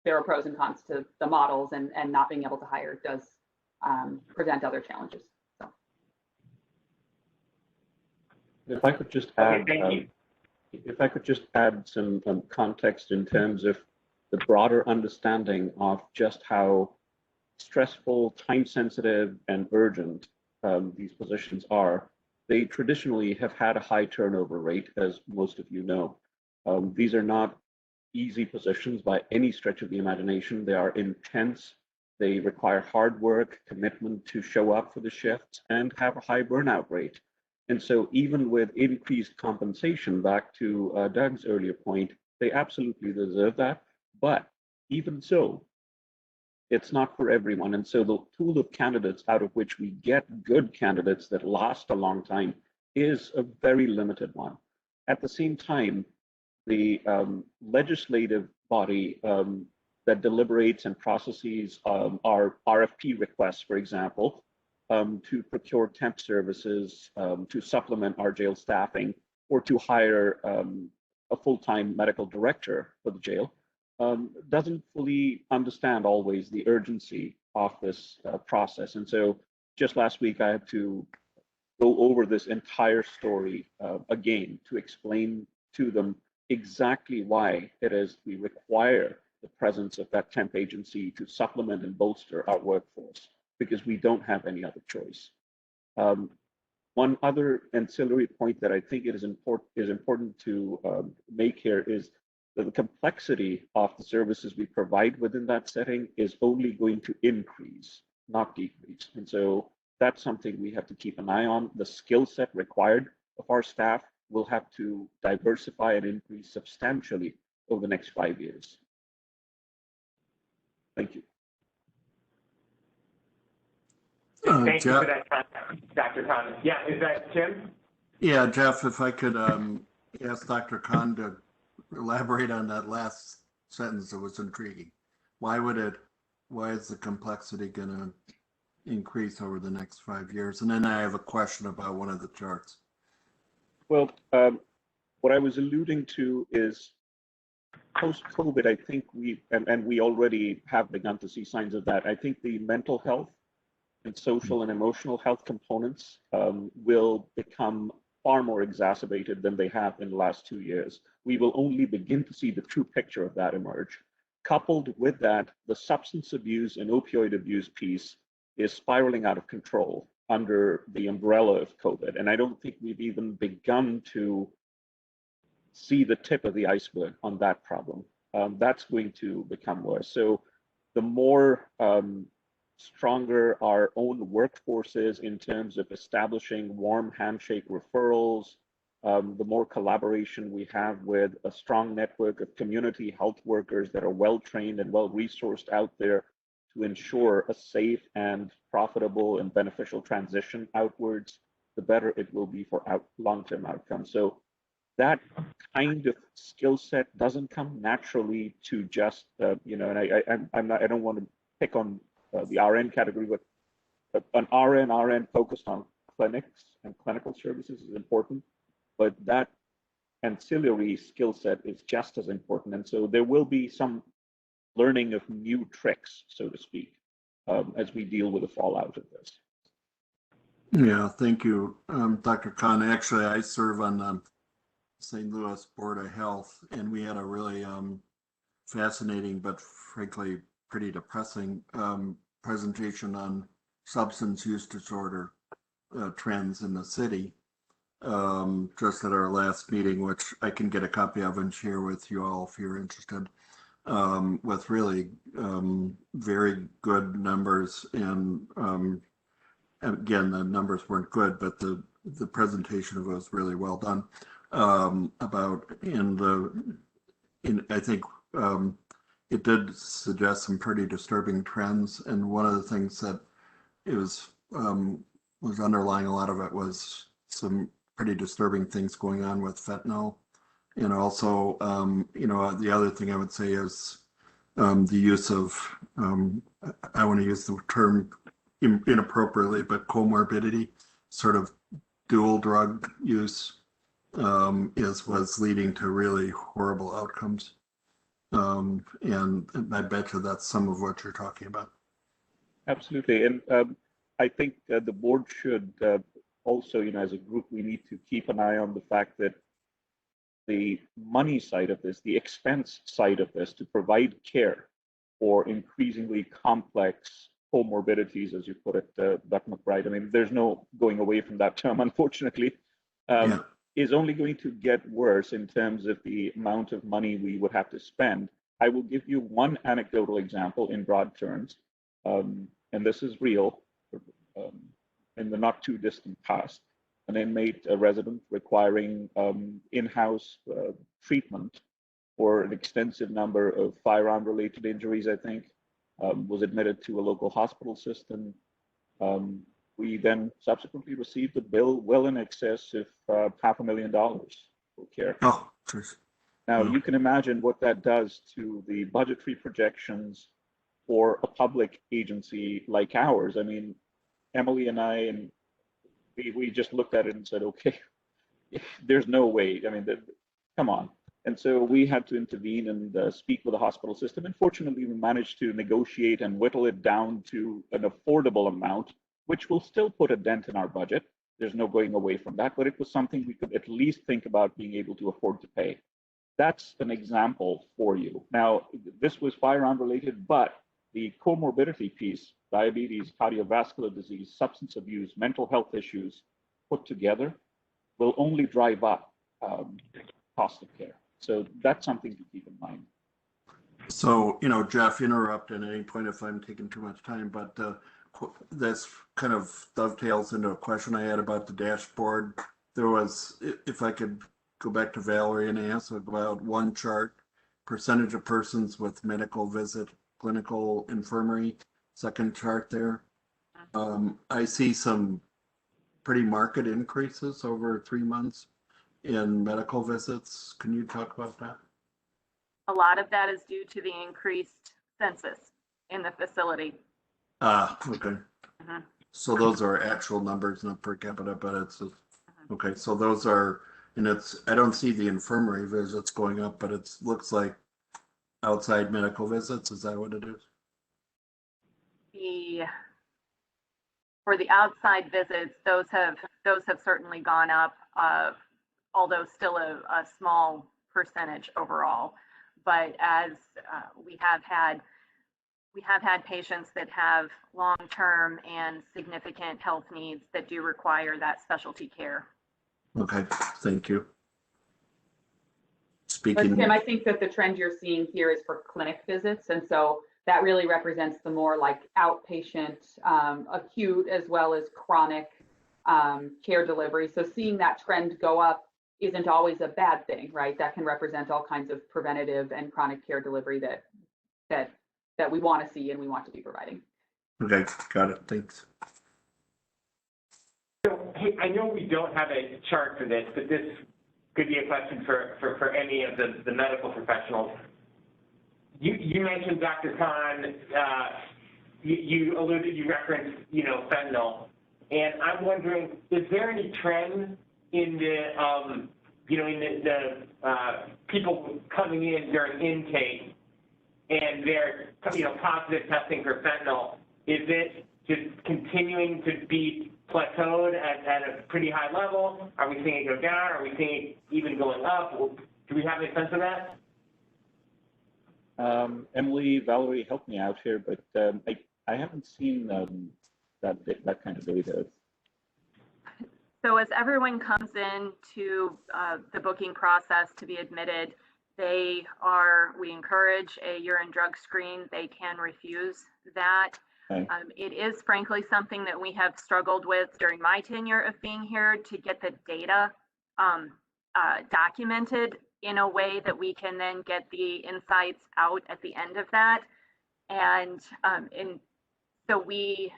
there are pros and cons to the models, and not being able to hire does present other challenges. So.
If I could just add,
Okay,
if I could just add some context in terms of the broader understanding of just how stressful, time-sensitive, and urgent these positions are. They traditionally have had a high turnover rate, as most of you know. These are not easy positions by any stretch of the imagination. They are intense. They require hard work, commitment to show up for the shifts, and have a high burnout rate. And so even with increased compensation, back to Doug's earlier point, they absolutely deserve that. But even so, it's not for everyone. And so the pool of candidates out of which we get good candidates that last a long time is a very limited one. At the same time, the legislative body that deliberates and processes our RFP requests, for example, to procure temp services, to supplement our jail staffing, or to hire a full-time medical director for the jail, doesn't fully understand always the urgency of this process. And so just last week, I had to go over this entire story again to explain to them exactly why it is we require the presence of that temp agency to supplement and bolster our workforce, because we don't have any other choice. One other ancillary point that I think it is important to make here is that the complexity of the services we provide within that setting is only going to increase, not decrease. And so that's something we have to keep an eye on. The skill set required of our staff will have to diversify and increase substantially over the next 5 years. Thank you.
Thank you
Jeff,
for that, Dr. Khan. Yeah, is that Tim?
yeah, Jeff, if I could ask Dr. Khan to elaborate on that last sentence, that was intriguing. Why is the complexity going to increase over the next 5 years? And then I have a question about one of the charts.
Well, what I was alluding to is post-COVID, I think we already have begun to see signs of that. I think the mental health and social and emotional health components will become far more exacerbated than they have in the last 2 years. We will only begin to see the true picture of that emerge. Coupled with that, the substance abuse and opioid abuse piece is spiraling out of control under the umbrella of COVID. And I don't think we've even begun to see the tip of the iceberg on that problem. That's going to become worse. So the more stronger our own workforce is in terms of establishing warm handshake referrals, the more collaboration we have with a strong network of community health workers that are well-trained and well-resourced out there to ensure a safe and profitable and beneficial transition outwards, the better it will be for long-term outcomes. So that kind of skill set doesn't come naturally to just, and I don't want to pick on the RN category, but an RN focused on clinics and clinical services is important, but that ancillary skill set is just as important. And so there will be some learning of new tricks, so to speak, as we deal with the fallout of this.
Yeah, thank you, Dr. Khan. Actually, I serve on the St. Louis Board of Health, and we had a really fascinating but frankly pretty depressing presentation on substance use disorder trends in the city just at our last meeting, which I can get a copy of and share with you all if you're interested, with really very good numbers. And again, the numbers weren't good, but the presentation was really well done. about I think it did suggest some pretty disturbing trends, and one of the things that it was underlying a lot of it was some pretty disturbing things going on with fentanyl. And also, the other thing I would say is the use of, I want to use the term inappropriately, but comorbidity, sort of dual drug use was leading to really horrible outcomes. And I bet you that's some of what you're talking about.
Absolutely. And I think the board should also, as a group, we need to keep an eye on the fact that the money side of this, the expense side of this, to provide care for increasingly complex comorbidities, as you put it, Dr. McBride. I mean, there's no going away from that term, unfortunately, is only going to get worse in terms of the amount of money we would have to spend. I will give you one anecdotal example in broad terms, and this is real, in the not too distant past. An inmate, a resident requiring in-house treatment for an extensive number of firearm-related injuries, I think, was admitted to a local hospital system. We then subsequently received a bill well in excess of $500,000 for care.
Oh, geez.
Now, you can imagine what that does to the budgetary projections for a public agency like ours. I mean, Emily and I, and we just looked at it and said, okay, there's no way. I mean, come on. And so we had to intervene and speak with the hospital system. And fortunately, we managed to negotiate and whittle it down to an affordable amount, which will still put a dent in our budget. There's no going away from that, but it was something we could at least think about being able to afford to pay. That's an example for you. Now, this was firearm related, but the comorbidity piece, diabetes, cardiovascular disease, substance abuse, mental health issues put together will only drive up cost of care. So that's something to keep in mind.
So, Jeff, interrupt at any point if I'm taking too much time, but this kind of dovetails into a question I had about the dashboard. There was, if I could go back to Valerie and ask about one chart, percentage of persons with medical visit, clinical infirmary, second chart there. I see some pretty marked increases over 3 months in medical visits. Can you talk about that?
A lot of that is due to the increased census in the facility.
Okay. So those are actual numbers, not per capita, but it's okay. So those are, and I don't see the infirmary visits going up, but it looks like outside medical visits. Is that what it is?
For the outside visits, those have certainly gone up, although still a small percentage overall. But as we have had patients that have long-term and significant health needs that do require that specialty care.
Okay, thank you.
But Tim, I think that the trend you're seeing here is for clinic visits, and so that really represents the more like outpatient, acute as well as chronic care delivery. So seeing that trend go up isn't always a bad thing, right? That can represent all kinds of preventative and chronic care delivery that we want to see and we want to be providing.
Okay, got it. Thanks.
So, hey, I know we don't have a chart for this, but this could be a question for any of the medical professionals. You mentioned, Dr. Khan, you referenced, fentanyl, and I'm wondering, is there any trend in the, people coming in during intake and they're, positive testing for fentanyl? Is it just continuing to be plateaued at a pretty high level? Are we seeing it go down? Are we seeing it even going up? Do we have any sense of that?
Emily, Valerie, help me out here, but I haven't seen that kind of data.
So as everyone comes in to the booking process to be admitted, we encourage a urine drug screen. They can refuse that.
Okay.
It is frankly something that we have struggled with during my tenure of being here to get the data documented in a way that we can then get the insights out at the end of that. And so we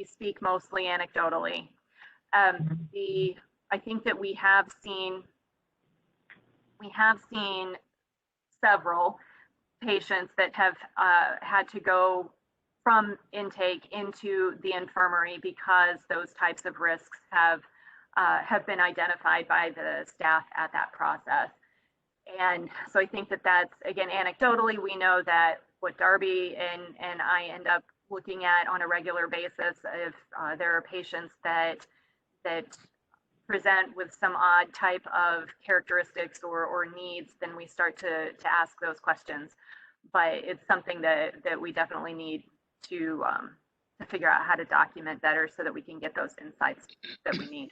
speak mostly anecdotally. I think that we have seen several patients that have had to go from intake into the infirmary because those types of risks have been identified by the staff at that process. And so I think that that's, again, anecdotally, we know that what Darby and I end up looking at on a regular basis, if there are patients that present with some odd type of characteristics or needs, then we start to ask those questions. But it's something that we definitely need to figure out how to document better so that we can get those insights that we need.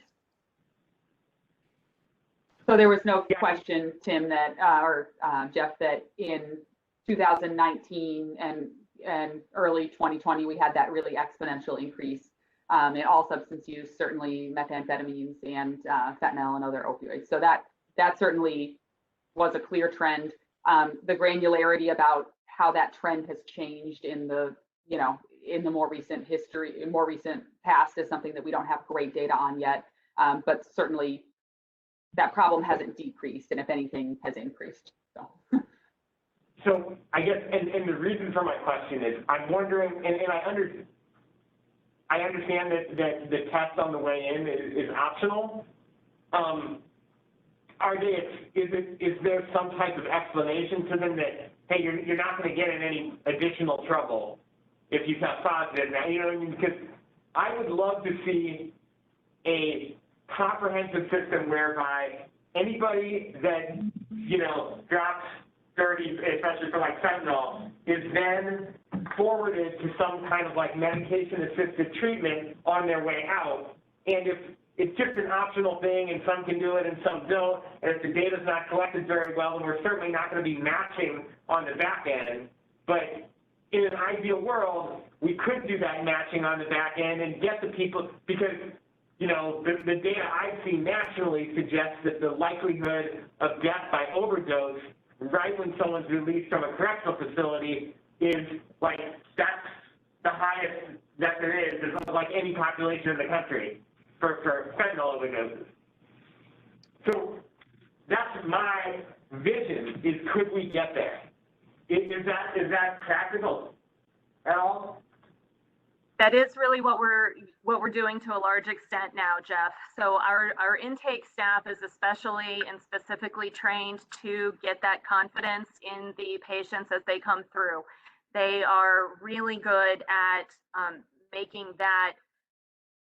So there was no question, Tim, that or Jeff, that in 2019 and early 2020 we had that really exponential increase in all substance use, certainly methamphetamines and fentanyl and other opioids. So that certainly was a clear trend. The granularity about how that trend has changed in the more recent history, more recent past, is something that we don't have great data on yet. But certainly that problem hasn't decreased, and if anything, has increased.
So I guess, and the reason for my question is, I'm wondering, and I understand that the test on the way in is optional. Is there some type of explanation to them that, hey, you're not going to get in any additional trouble if you test positive now? You know what I mean? Because I would love to see a comprehensive system whereby anybody that, drops dirty, especially for like fentanyl, is then forwarded to some kind of like medication-assisted treatment on their way out. And if it's just an optional thing and some can do it and some don't, and if the data's not collected very well, then we're certainly not going to be matching on the back end. But in an ideal world, we could do that matching on the back end and get the people, because the data I've seen nationally suggests that the likelihood of death by overdose right when someone's released from a correctional facility is like, that's the highest that there is of like any population in the country for fentanyl overdoses. So that's my vision, is could we get there? Is that practical at all?
That is really what we're doing to a large extent now, Jeff. So our intake staff is especially and specifically trained to get that confidence in the patients as they come through. They are really good at making that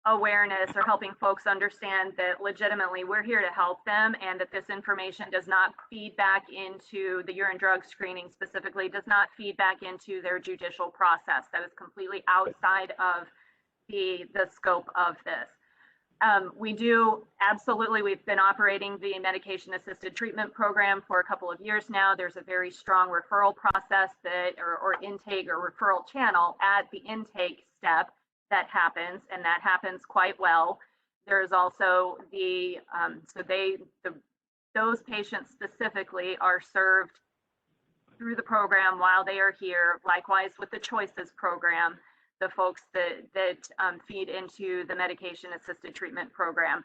awareness or helping folks understand that legitimately we're here to help them, and that this information does not feed back into the urine drug screening, specifically does not feed back into their judicial process. That is completely outside of the scope of this. We do absolutely, we've been operating the medication assisted treatment program for a couple of years now. There's a very strong referral process or intake or referral channel at the intake step that happens, and that happens quite well. There's also those patients specifically are served through the program while they are here. Likewise with the Choices program, the folks that feed into the medication assisted treatment program.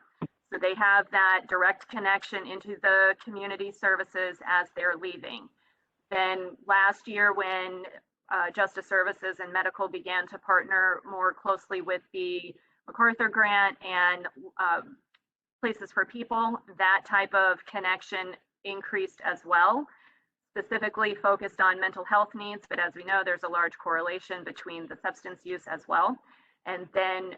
So they have that direct connection into the community services as they're leaving. Then last year, when Justice Services and Medical began to partner more closely with the MacArthur Grant and Places for People, that type of connection increased as well, specifically focused on mental health needs. But as we know, there's a large correlation between the substance use as well. And then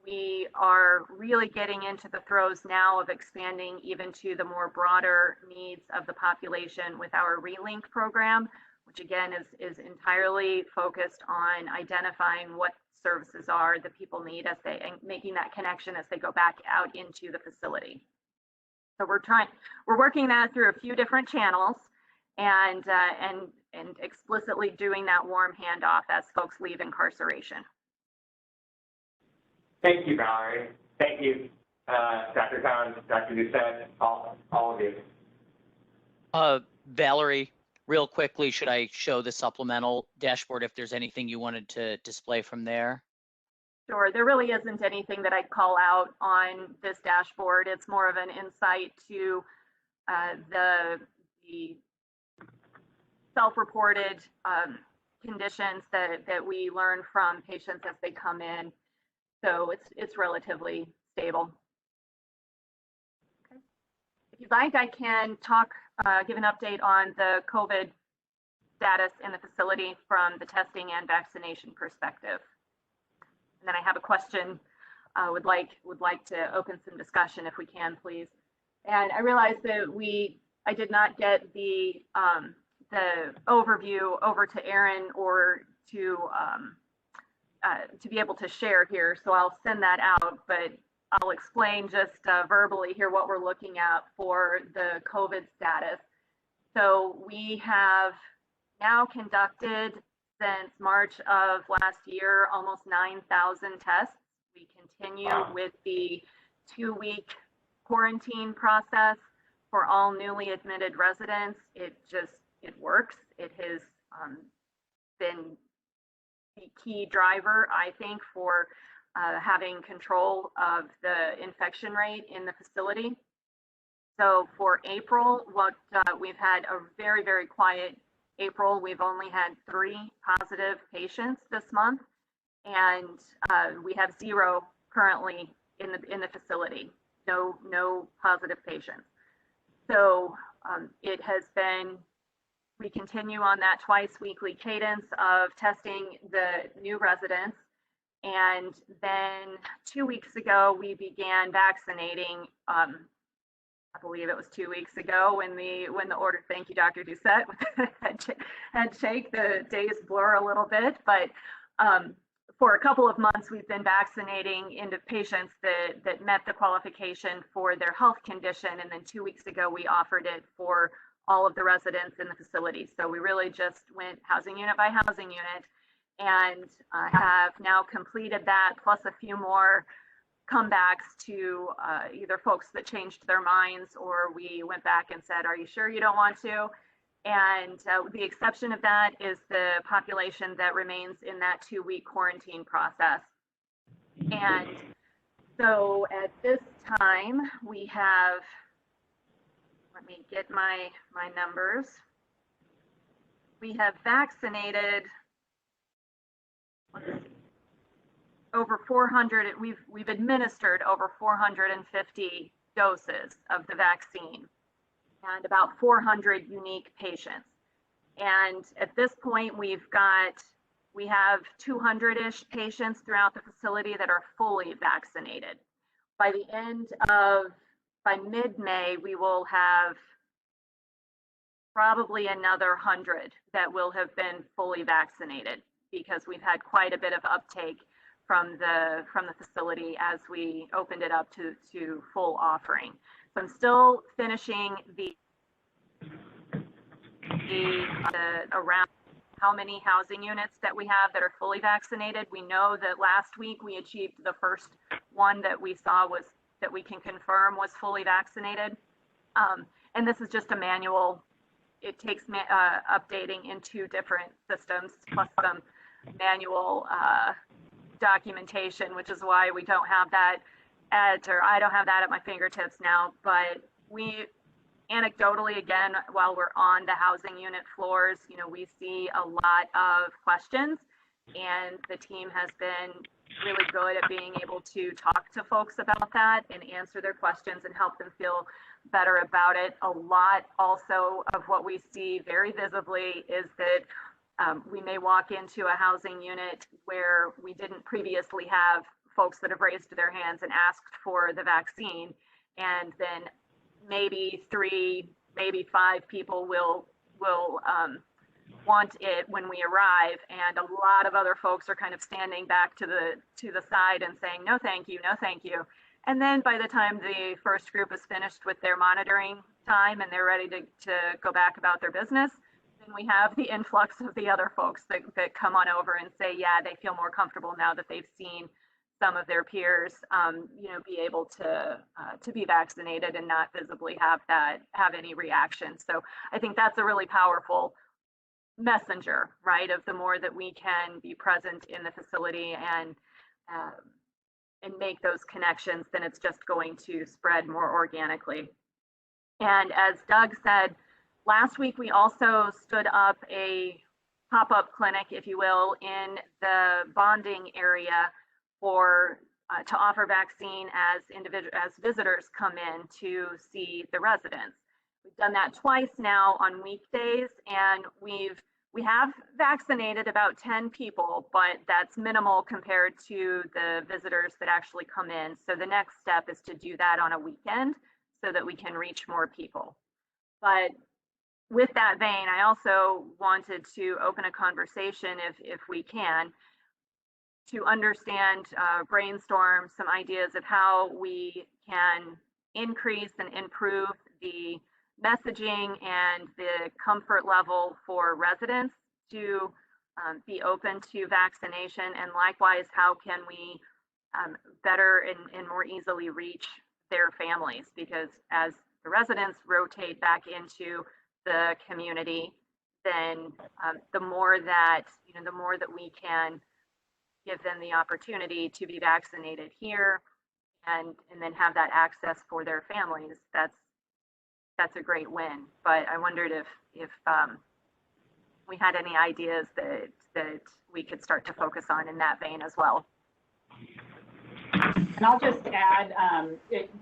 we are really getting into the throes now of expanding even to the more broader needs of the population with our Relink program, which again is entirely focused on identifying what services are that people need and making that connection as they go back out into the facility. So we're working that through a few different channels and explicitly doing that warm handoff as folks leave incarceration.
Thank you, Valerie. Thank you. Dr. Towns, Dr. Doucette, all of you.
Valerie, real quickly, should I show the supplemental dashboard if there's anything you wanted to display from there?
Sure, there really isn't anything that I'd call out on this dashboard. It's more of an insight to the self-reported conditions that we learn from patients as they come in. So it's relatively stable. Okay. If you'd like, I can give an update on the COVID status in the facility from the testing and vaccination perspective. And then I have a question, would like to open some discussion if we can, please. And I realized that I did not get the overview over to Aaron or to be able to share here, so I'll send that out, but I'll explain just verbally here what we're looking at for the COVID status. So we have now conducted since March of last year almost 9,000 tests. We continue with the 2-week quarantine process for all newly admitted residents. It works. It has been the key driver, I think, for having control of the infection rate in the facility. So for April, we've had a very, very quiet April. We've only had 3 positive patients this month, and we have 0 currently in the facility. No positive patients. So it has been. We continue on that twice weekly cadence of testing the new residents. And then 2 weeks ago, we began vaccinating. I believe it was 2 weeks ago when the order, thank you, Dr. Doucette, headshake, the days blur a little bit, but for a couple of months, we've been vaccinating into patients that met the qualification for their health condition. And then 2 weeks ago, we offered it for all of the residents in the facility. So we really just went housing unit by housing unit, and have now completed that, plus a few more comebacks to either folks that changed their minds, or we went back and said, are you sure you don't want to? And the exception of that is the population that remains in that 2-week quarantine process. And so at this time, we have, let me get my numbers. We have vaccinated over 400, we've administered over 450 doses of the vaccine and about 400 unique patients. And at this point, we have 200-ish patients throughout the facility that are fully vaccinated. By mid-May, we will have probably another 100 that will have been fully vaccinated, because we've had quite a bit of uptake from the facility as we opened it up to full offering. So I'm still finishing around how many housing units that we have that are fully vaccinated. We know that last week we achieved the first one that we saw that we can confirm was fully vaccinated. And this is just a manual. It takes updating in 2 different systems, plus some manual documentation, which is why we don't have that I don't have that at my fingertips now. But we anecdotally, again, while we're on the housing unit floors, we see a lot of questions, and the team has been really good at being able to talk to folks about that and answer their questions and help them feel better about it. A lot also of what we see very visibly is that we may walk into a housing unit where we didn't previously have folks that have raised their hands and asked for the vaccine, and then maybe 3, maybe 5 people will want it when we arrive, and a lot of other folks are kind of standing back to the side and saying, no thank you, no thank you. And then by the time the first group is finished with their monitoring time and they're ready to go back about their business, then we have the influx of the other folks that come on over and say, yeah, they feel more comfortable now that they've seen some of their peers, be able to be vaccinated and not visibly have any reaction. So I think that's a really powerful messenger, right? Of the more that we can be present in the facility and make those connections, then it's just going to spread more organically. And as Doug said, last week we also stood up a pop-up clinic, if you will, in the bonding area for to offer vaccine as visitors come in to see the residents. We've done that twice now on weekdays, and we have vaccinated about 10 people, but that's minimal compared to the visitors that actually come in. So the next step is to do that on a weekend so that we can reach more people. But with that vein, I also wanted to open a conversation, if we can, to understand, brainstorm some ideas of how we can increase and improve the messaging and the comfort level for residents to be open to vaccination, and likewise, how can we better and more easily reach their families, because as the residents rotate back into the community, then the more that we can give them the opportunity to be vaccinated here and then have that access for their families, that's a great win. But I wondered if we had any ideas that we could start to focus on in that vein as well.
And I'll just add,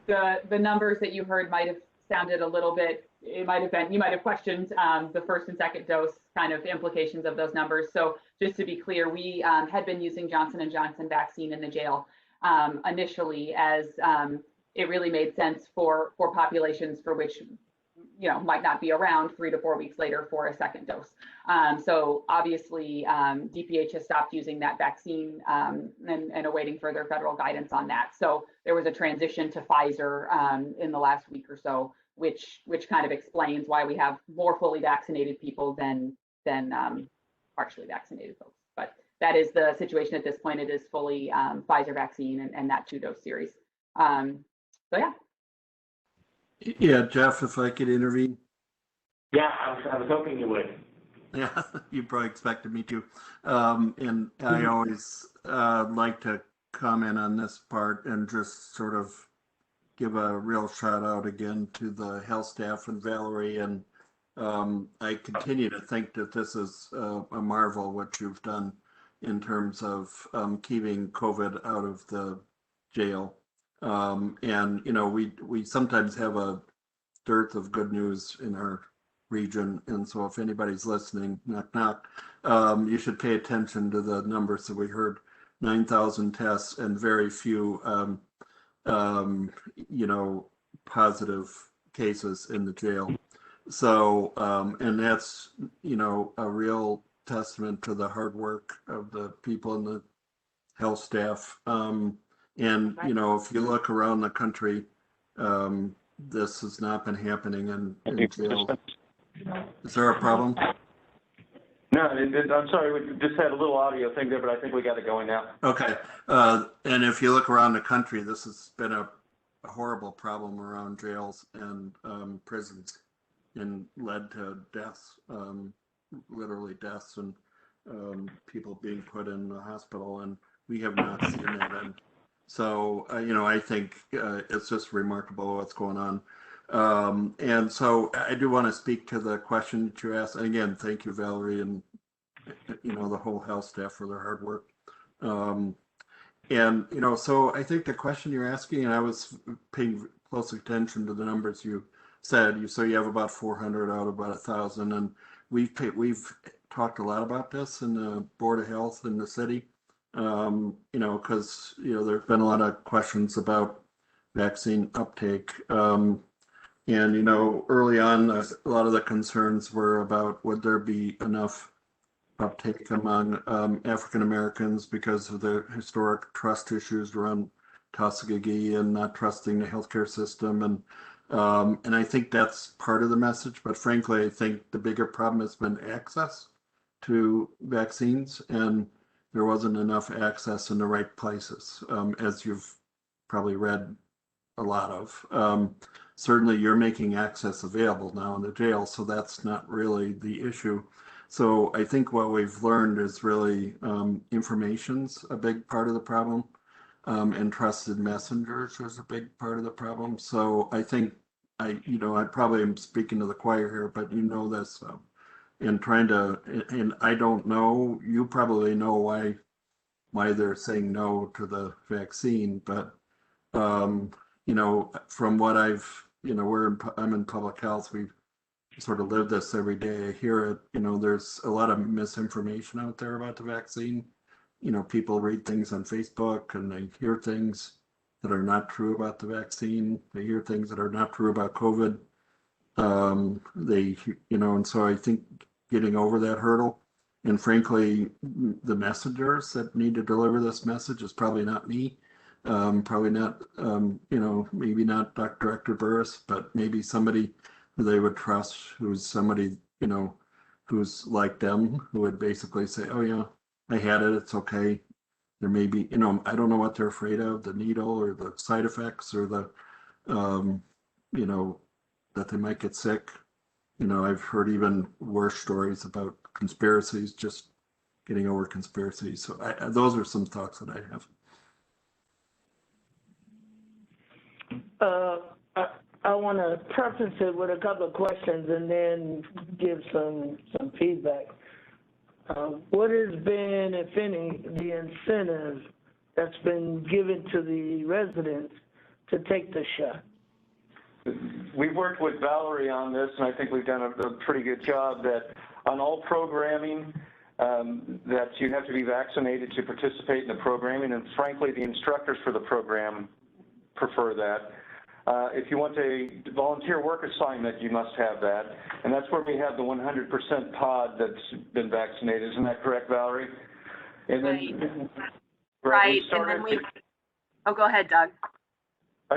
the numbers that you heard might have sounded a little bit, you might have questioned the first and second dose kind of implications of those numbers. So just to be clear, we had been using Johnson & Johnson vaccine in the jail initially, as it really made sense for populations for which might not be around 3 to 4 weeks later for a second dose. So obviously DPH has stopped using that vaccine and awaiting further federal guidance on that. So there was a transition to Pfizer in the last week or so, which kind of explains why we have more fully vaccinated people than partially vaccinated folks. But that is the situation at this point. It is fully Pfizer vaccine and that 2-dose series. So yeah.
Yeah, Jeff, if I could intervene.
Yeah, I was hoping you would.
Yeah, you probably expected me to. And I always like to comment on this part and just sort of give a real shout out again to the health staff and Valerie. And I continue to think that this is a marvel what you've done in terms of keeping COVID out of the jail. And we sometimes have a dearth of good news in our region, and so if anybody's listening, knock knock, you should pay attention to the numbers that we heard: 9,000 tests and very few positive cases in the jail. So and that's a real testament to the hard work of the people in the health staff. And, if you look around the country, this has not been happening in jails. Is there a problem?
No, I'm sorry, we just had a little audio thing there, but I think we got it going now.
Okay. And if you look around the country, this has been a horrible problem around jails and prisons, and led to deaths, literally deaths, and people being put in the hospital, and we have not seen that end. So, I think it's just remarkable what's going on. And so I do want to speak to the question that you asked. And again, thank you, Valerie, and, the whole health staff for their hard work. So I think the question you're asking, and I was paying close attention to the numbers you said, so you have about 400 out of about 1,000. And we've talked a lot about this in the Board of Health in the city. Because there's been a lot of questions about vaccine uptake, and early on, a lot of the concerns were about would there be enough uptake among African Americans because of the historic trust issues around Tuskegee and not trusting the healthcare system, and I think that's part of the message. But frankly, I think the bigger problem has been access to vaccines, and there wasn't enough access in the right places, as you've probably read a lot of. Certainly you're making access available now in the jail, so that's not really the issue. So I think what we've learned is really information's a big part of the problem, and trusted messengers is a big part of the problem. So I think I probably am speaking to the choir here, but you know this, and I don't know, you probably know why they're saying no to the vaccine, but from what I'm in public health, we sort of live this every day. I hear it, there's a lot of misinformation out there about the vaccine. People read things on Facebook and they hear things that are not true about the vaccine. They hear things that are not true about COVID. And so I think getting over that hurdle, and frankly, the messengers that need to deliver this message is probably not me. Probably not, maybe not Director Burris, but maybe somebody who they would trust, who's somebody, who's like them, who would basically say, oh yeah, I had it, it's okay. There may be, I don't know what they're afraid of, the needle or the side effects or the, that they might get sick. I've heard even worse stories about conspiracies, just getting over conspiracies. So those are some thoughts that I have.
I want to preface it with a couple of questions and then give some feedback. What has been, if any, the incentive that's been given to the residents to take the shot?
We've worked with Valerie on this, and I think we've done a pretty good job that on all programming, that you have to be vaccinated to participate in the programming, and frankly, the instructors for the program prefer that. If you want a volunteer work assignment, you must have that, and that's where we have the 100% pod that's been vaccinated. Isn't that correct, Valerie? And then,
right. And then oh, go ahead, Doug.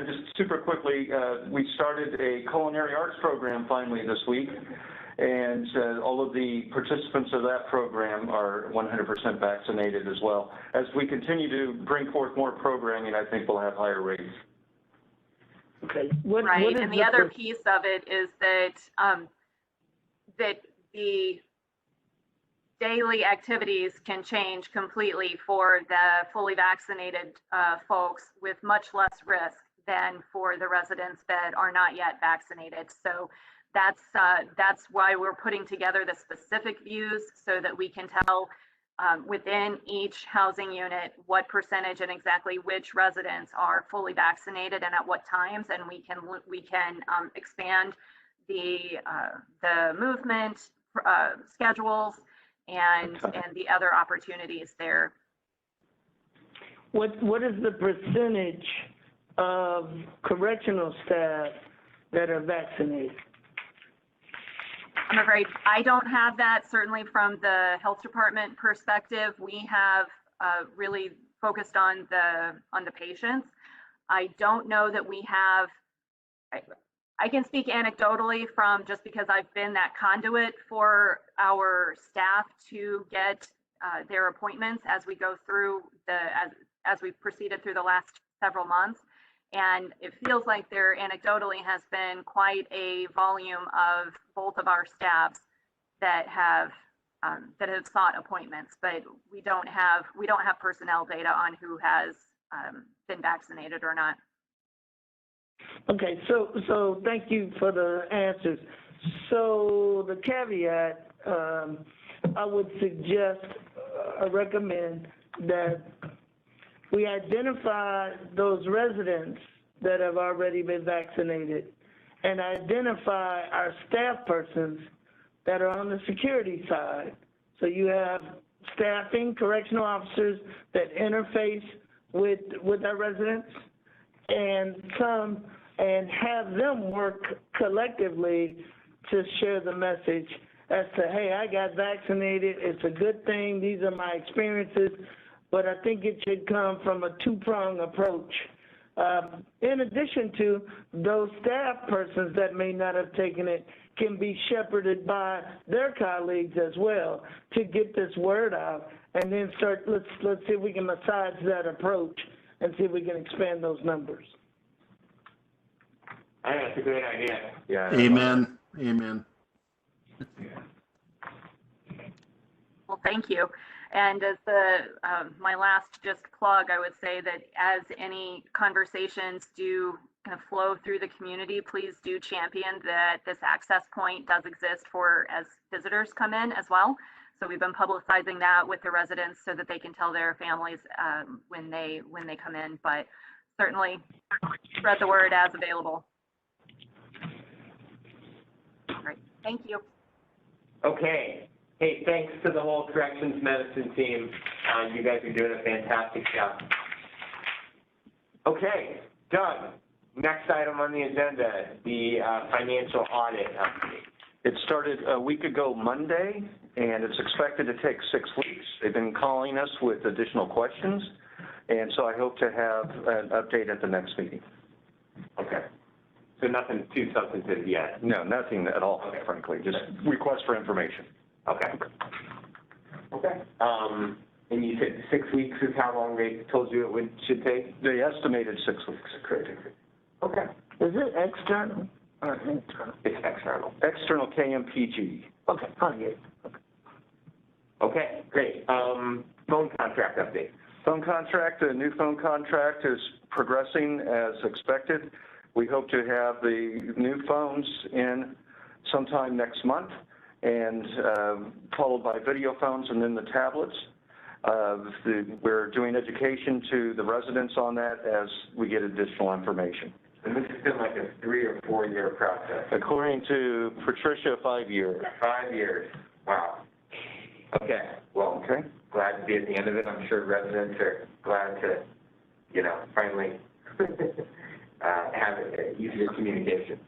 Just super quickly, we started a culinary arts program finally this week, and all of the participants of that program are 100% vaccinated as well. As we continue to bring forth more programming, I think we'll have higher rates.
Okay.
Right, and the other piece of it is that that the daily activities can change completely for the fully vaccinated folks with much less risk than for the residents that are not yet vaccinated. So that's why we're putting together the specific views so that we can tell within each housing unit what percentage and exactly which residents are fully vaccinated and at what times, and we can expand the movement schedules and the other opportunities there.
What is the percentage of correctional staff that are vaccinated?
I'm afraid I don't have that. Certainly from the health department perspective, we have really focused on the patients. I don't know that we have, I can speak anecdotally from just because I've been that conduit for our staff to get their appointments as we go through as we've proceeded through the last several months. And it feels like there anecdotally has been quite a volume of both of our staffs that have sought appointments, but we don't have personnel data on who has been vaccinated or not.
Okay, so thank you for the answers. So the caveat, I would suggest, recommend that we identify those residents that have already been vaccinated and identify our staff persons that are on the security side. So you have staffing, correctional officers that interface with our residents and have them work collectively to share the message as to, hey, I got vaccinated, it's a good thing, these are my experiences. But I think it should come from a two-pronged approach in addition to those staff persons that may not have taken it, can be shepherded by their colleagues as well to get this word out, and then let's see if we can massage that approach and see if we can expand those numbers.
I think that's a great idea.
Yeah.
Amen. Amen.
Well, thank you. And as my last just plug, I would say that as any conversations do kind of flow through the community, please do champion that this access point does exist for as visitors come in as well. So we've been publicizing that with the residents so that they can tell their families when they come in, but certainly spread the word as available. All right, thank you.
Okay. Hey, thanks to the whole corrections medicine team. You guys are doing a fantastic job. Okay, Doug, next item on the agenda, the financial audit update.
It started a week ago Monday, and it's expected to take 6 weeks. They've been calling us with additional questions, and so I hope to have an update at the next meeting.
Okay. So nothing too substantive yet?
No, nothing at all, frankly, just requests for information.
Okay. Okay. And you said 6 weeks is how long they told you it should take?
They estimated 6 weeks.
Correct. Okay.
Is it external or internal?
It's external.
External KMPG.
Okay, okay.
Okay, great. Phone contract update.
Phone contract, the new phone contract is progressing as expected. We hope to have the new phones in sometime next month, and followed by video phones and then the tablets. We're doing education to the residents on that as we get additional information.
And this has been like a 3 or 4 year process.
According to Patricia, 5 years.
5 years. Wow. Okay. Well,
Okay.
glad to be at the end of it. I'm sure residents are glad to, finally have easier communication.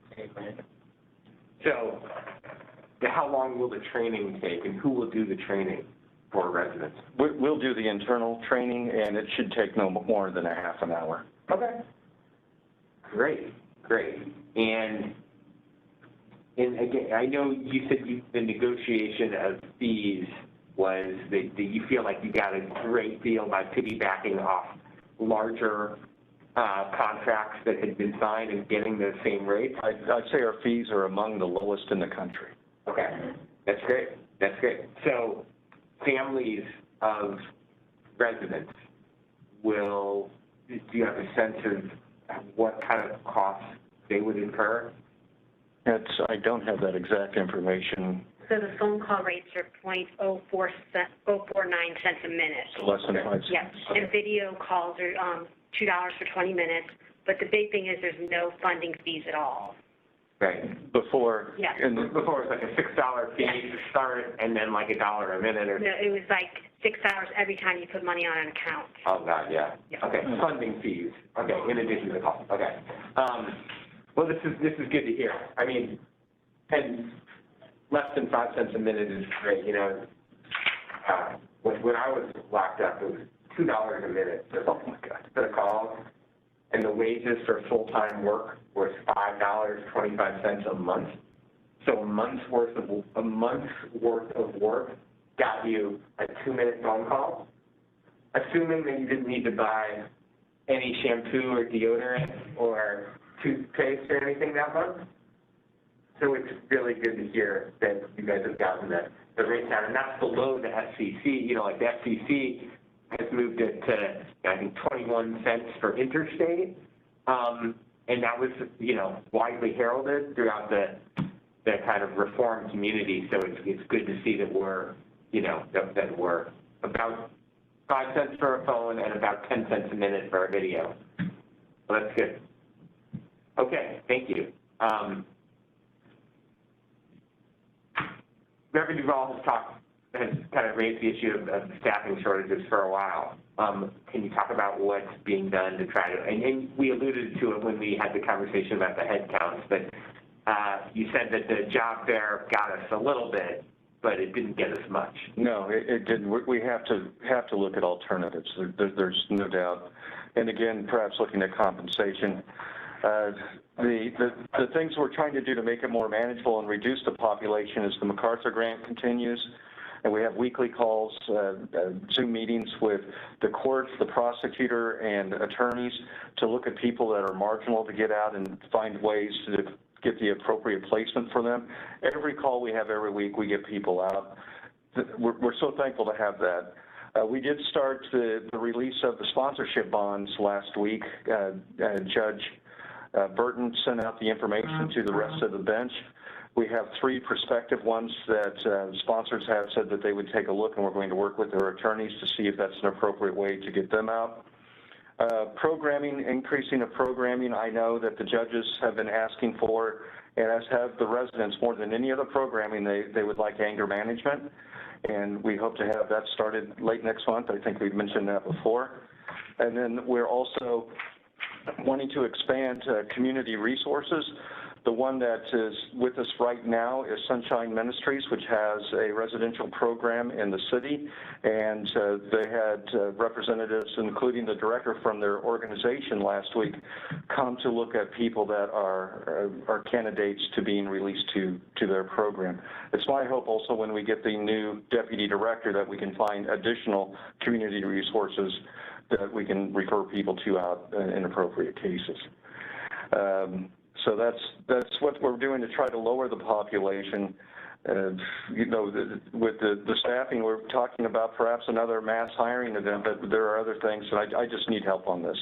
So, how long will the training take, and who will do the training for residents?
We'll do the internal training, and it should take no more than a half an hour.
Okay. Great. And again, I know you said the negotiation of fees was that you feel like you got a great deal by piggybacking off larger contracts that had been signed and getting the same rate.
I'd say our fees are among the lowest in the country.
Okay, that's great. So families of residents do you have a sense of what kind of costs they would incur?
I don't have that exact information.
So the phone call rates are 0.049 cents a minute.
Less than 5 cents.
Yes, and video calls are $2 for 20 minutes, but the big thing is there's no funding fees at all.
Right.
Before.
Yeah.
Before it was like a $6 fee to start, and then like $1 a minute, or.
No, it was like $6 every time you put money on an account.
Oh God, yeah. Okay, funding fees. Okay, in addition to the cost. Okay. Well, this is good to hear. I mean, and less than 5 cents a minute is great. When I was locked up, it was $2 a minute. Oh my God. For the calls, and the wages for full-time work was $5.25 a month. So a month's worth of work got you a 2-minute phone call, assuming that you didn't need to buy any shampoo or deodorant or toothpaste or anything that month. So it's really good to hear that you guys have gotten the rate down, and that's below the FCC. Like the FCC has moved it to, I think, 21 cents for interstate, and that was, widely heralded throughout the kind of reform community. So it's good to see that we're, that we're about 5 cents for a phone and about 10 cents a minute for a video. Well, that's good. Okay, thank you. Reverend Duvall has kind of raised the issue of staffing shortages for a while. Can you talk about what's being done to try to, and we alluded to it when we had the conversation about the head counts, but you said that the job fair got us a little bit, but it didn't get us much.
No, it didn't. We have to look at alternatives. There's no doubt. and again, perhaps looking at compensation. The things we're trying to do to make it more manageable and reduce the population is the MacArthur grant continues, and we have weekly calls, Zoom meetings with the courts, the prosecutor, and attorneys to look at people that are marginal to get out and find ways to get the appropriate placement for them. Every call we have every week, we get people out. We're so thankful to have that. We did start the release of the sponsorship bonds last week. Judge Burton sent out the information to the rest of the bench. We have 3 prospective ones that sponsors have said that they would take a look, and we're going to work with their attorneys to see if that's an appropriate way to get them out. Programming, increasing of programming, I know that the judges have been asking for, and as have the residents, more than any other programming, they would like anger management, and we hope to have that started late next month. I think we've mentioned that before. And then we're also wanting to expand community resources. The one that is with us right now is Sunshine Ministries, which has a residential program in the city, and they had representatives, including the director from their organization last week, come to look at people that are candidates to being released to their program. It's my hope also when we get the new deputy director that we can find additional community resources that we can refer people to out in appropriate cases. So that's what we're doing to try to lower the population. You know, with the staffing, we're talking about perhaps another mass hiring event, but there are other things, and I just need help on this.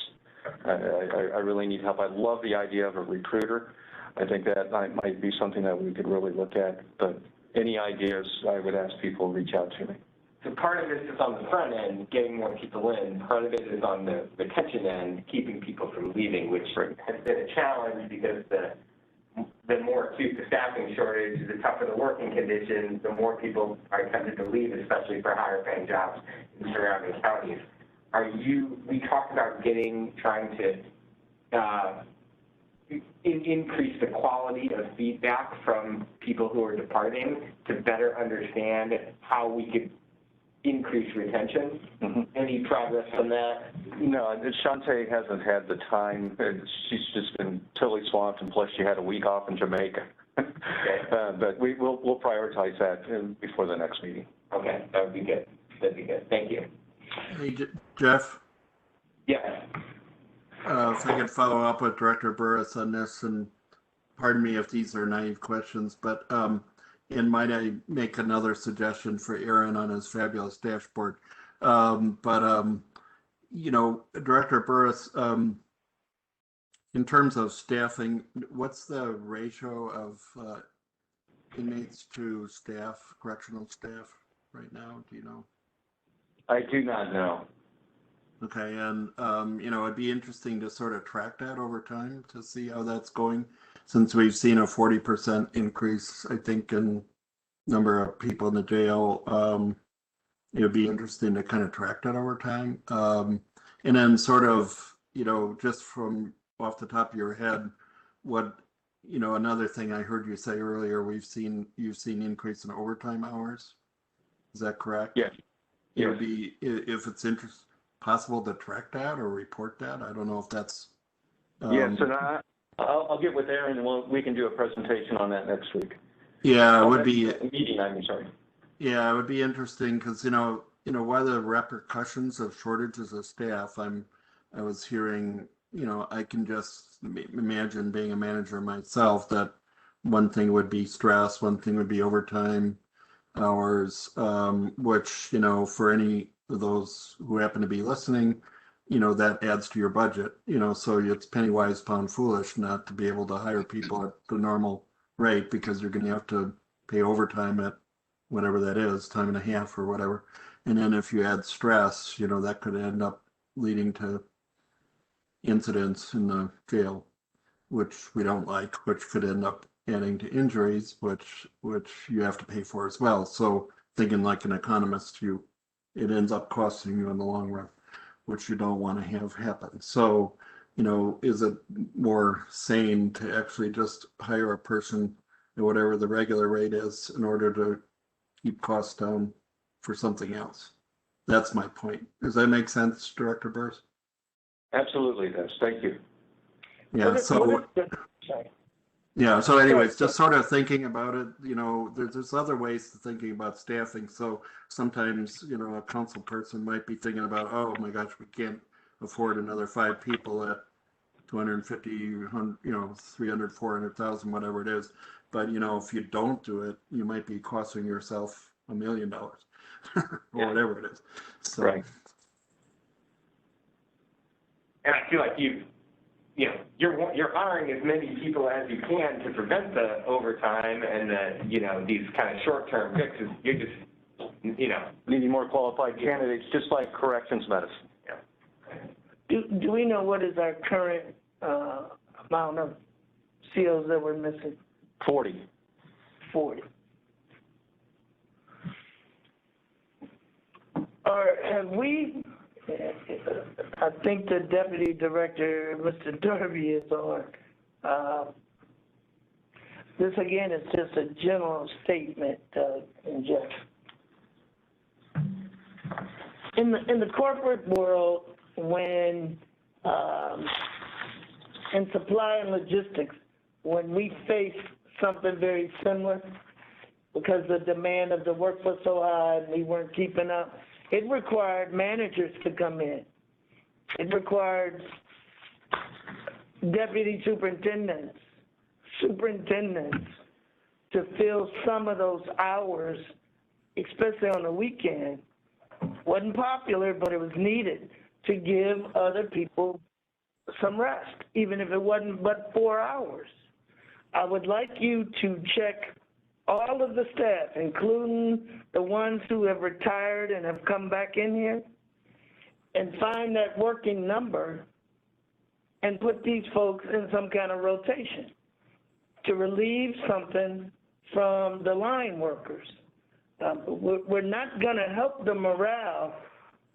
I really need help. I love the idea of a recruiter. I think that might be something that we could really look at, but any ideas, I would ask people to reach out to me.
So part of this is on the front end, getting more people in. Part of it is on the retention end, keeping people from leaving, which has been a challenge because the more acute the staffing shortage, the tougher the working conditions, the more people are tempted to leave, especially for higher paying jobs in surrounding counties. We talked about trying to increase the quality of feedback from people who are departing to better understand how we could increase retention. Mm-hmm. Any progress on that?
No, Shantae hasn't had the time. She's just been totally swamped, and plus she had a week off in Jamaica. Okay. But we'll prioritize that before the next meeting.
Okay, that would be good. That'd be good. Thank you.
Hey, Jeff?
Yes.
If I could follow up with Director Burris on this, and pardon me if these are naive questions, but and might I make another suggestion for Aaron on his fabulous dashboard? You know, Director Burris, in terms of staffing, what's the ratio of inmates to staff, correctional staff right now? Do you know?
I do not know.
Okay, and you know, it'd be interesting to sort of track that over time to see how that's going, since we've seen a 40% increase, I think, in number of people in the jail. It'd be interesting to kind of track that over time. And then sort of, you know, just from off the top of your head, what, you know, another thing I heard you say earlier, you've seen increase in overtime hours. Is that correct?
Yes.
It would be, if it's possible to track that or report that. I don't know if that's.
Yes, and I'll get with Aaron, and we can do a presentation on that next week.
Yeah, it would be.
Meeting, I'm sorry.
Yeah, it would be interesting because, you know, what are the repercussions of shortages of staff? I was hearing, you know, I can just imagine being a manager myself that one thing would be stress, one thing would be overtime hours, which, you know, for any of those who happen to be listening, you know, that adds to your budget, you know, so it's penny wise, pound foolish not to be able to hire people at the normal rate because you're going to have to pay overtime at whatever that is, time and a half or whatever. And then if you add stress, you know, that could end up leading to incidents in the jail, which we don't like, which could end up adding to injuries, which you have to pay for as well. So thinking like an economist, it ends up costing you in the long run, which you don't want to have happen. So, you know, is it more sane to actually just hire a person at whatever the regular rate is in order to keep costs down for something else? That's my point. Does that make sense, Director Burris?
Absolutely does. Thank you.
Yeah, so,
Sorry.
yeah, so anyways, just sort of thinking about it, you know, there's other ways to thinking about staffing. So sometimes, you know, a council person might be thinking about, oh my gosh, we can't afford another 5 people at 250, you know, 300, 400,000, whatever it is. But, you know, if you don't do it, you might be costing yourself $1 million or whatever it is. So,
Right.
And I feel like you're hiring as many people as you can to prevent the overtime and the, you know, these kind of short-term fixes. You're just, you know.
Needing more qualified candidates, just like corrections medicine.
Do we know what is our current amount of COs that we're missing?
40.
40. Or have we, I think the Deputy Director, Mr. Derby, is on. This again is just a general statement, and Jeff. In the corporate world, when in supply and logistics, when we face something very similar, because the demand of the work was so high and we weren't keeping up, it required managers to come in. It required deputy superintendents to fill some of those hours, especially on the weekend. Wasn't popular, but it was needed to give other people some rest, even if it wasn't but 4 hours. I would like you to check all of the staff, including the ones who have retired and have come back in here, and find that working number and put these folks in some kind of rotation to relieve something from the line workers. We're not going to help the morale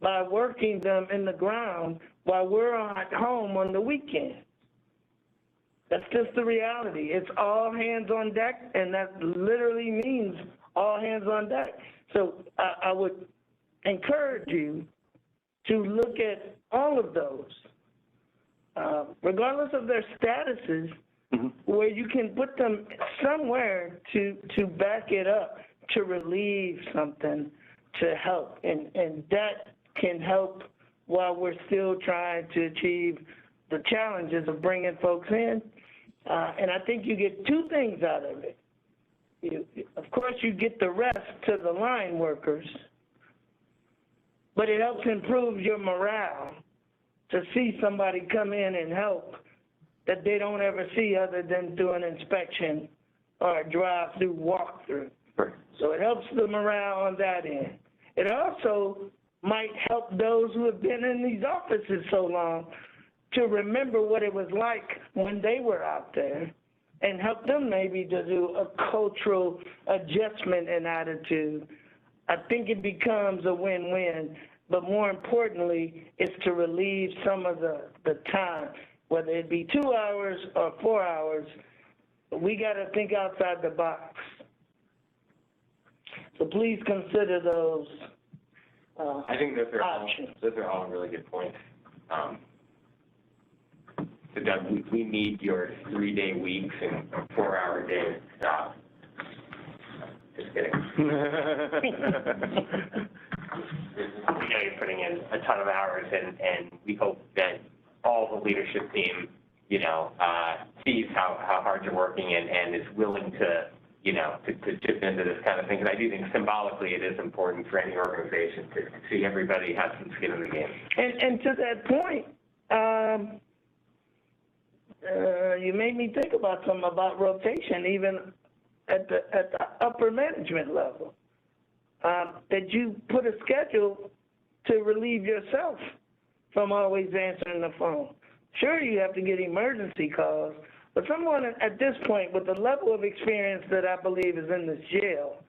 by working them in the ground while we're at home on the weekend. That's just the reality. It's all hands on deck, and that literally means all hands on deck. So I would encourage you to look at all of those, regardless of their statuses, where you can put them somewhere to back it up, to relieve something, to help. And that can help while we're still trying to achieve the challenges of bringing folks in. And I think you get 2 things out of it. Of course, you get the rest to the line workers, but it helps improve your morale to see somebody come in and help that they don't ever see other than through an inspection or a drive-through walkthrough.
Right.
So it helps the morale on that end. It also might help those who have been in these offices so long to remember what it was like when they were out there, and help them maybe to do a cultural adjustment and attitude. I think it becomes a win-win, but more importantly, it's to relieve some of the time, whether it be 2 hours or 4 hours. We got to think outside the box. So please consider those
I think those
options.
are all really good points. So Doug, we need your 3-day weeks and 4-hour days. Stop. Just kidding. I know you're putting in a ton of hours, and we hope that all the leadership team, you know, sees how hard you're working and is willing to, you know, to chip into this kind of thing. And I do think symbolically it is important for any organization to see everybody has some skin in the game.
And to that point, you made me think about something about rotation, even at the upper management level. That you put a schedule to relieve yourself from always answering the phone. Sure, you have to get emergency calls, but someone at this point with the level of experience that I believe is in this jail,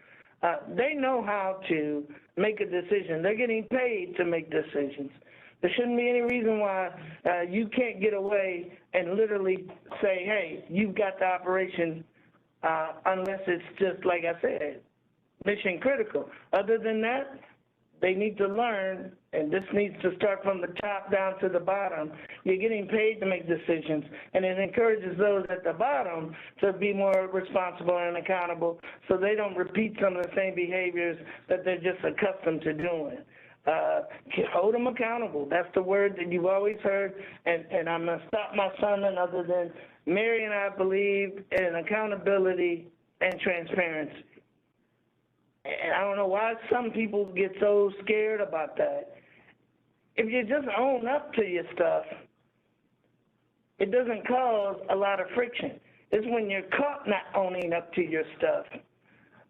they know how to make a decision. They're getting paid to make decisions. There shouldn't be any reason why you can't get away and literally say, hey, you've got the operation, unless it's just, like I said, mission critical. Other than that, they need to learn, and this needs to start from the top down to the bottom. You're getting paid to make decisions, and it encourages those at the bottom to be more responsible and accountable so they don't repeat some of the same behaviors that they're just accustomed to doing. Hold them accountable. That's the word that you've always heard, and I'm going to stop my sermon other than Mary and I believe in accountability and transparency. And I don't know why some people get so scared about that. If you just own up to your stuff, it doesn't cause a lot of friction. It's when you're caught not owning up to your stuff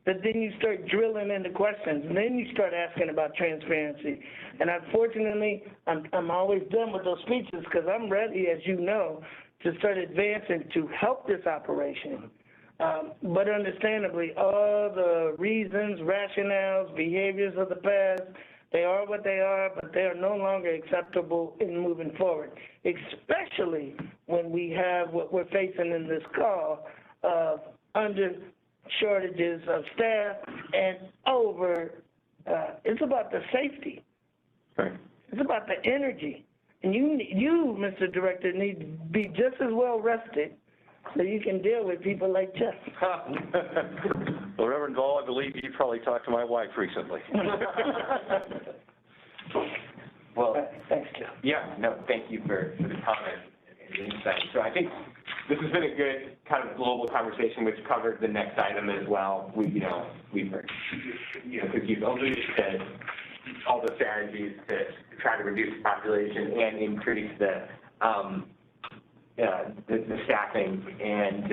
that then you start drilling into questions, and then you start asking about transparency. And unfortunately, I'm always done with those speeches because I'm ready, as you know, to start advancing to help this operation. But understandably, all the reasons, rationales, behaviors of the past, they are what they are, but they are no longer acceptable in moving forward, especially when we have what we're facing in this call of under shortages of staff and it's about the safety.
Right.
It's about the energy. And you, Mr. Director, need to be just as well rested so you can deal with people like Jeff.
Well, Reverend Gall, I believe you probably talked to my wife recently.
Well,
thanks, Jeff.
yeah, no, thank you for the comment and the insight. So I think this has been a good kind of global conversation, which covered the next item as well. We've because you've alluded to all the strategies to try to reduce population and increase the staffing, and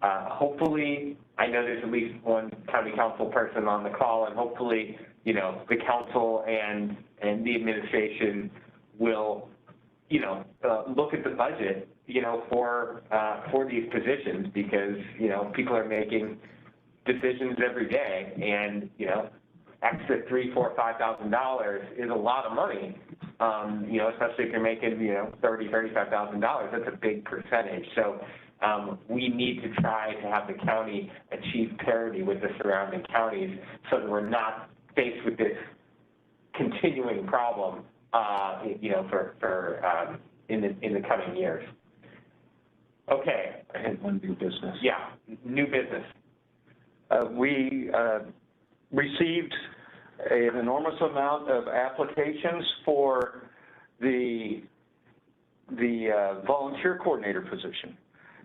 hopefully, I know there's at least one county council person on the call, and hopefully, the council and the administration will, look at the budget, for these positions, because people are making decisions every day, and extra $3,000, $4,000, $5,000 is a lot of money. Especially if you're making, $30,000, $35,000, that's a big percentage. So we need to try to have the county achieve parity with the surrounding counties so that we're not faced with this continuing problem, in the coming years. Okay.
I had one new business.
Yeah, new business.
We received an enormous amount of applications for the volunteer coordinator position.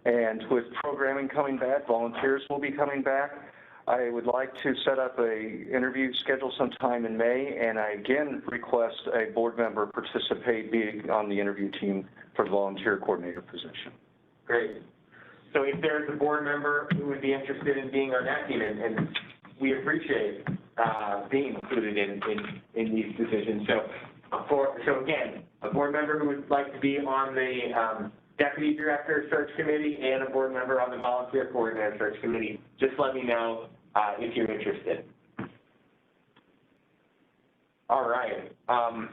And with programming coming back, volunteers will be coming back. I would like to set up an interview schedule sometime in May, and I again request a board member participate, be on the interview team for the volunteer coordinator position.
Great. So if there's a board member who would be interested in being on that team, and we appreciate being included in these decisions. So again, a board member who would like to be on the Deputy Director Search Committee and a board member on the Volunteer Coordinator Search Committee, just let me know if you're interested. All right. Are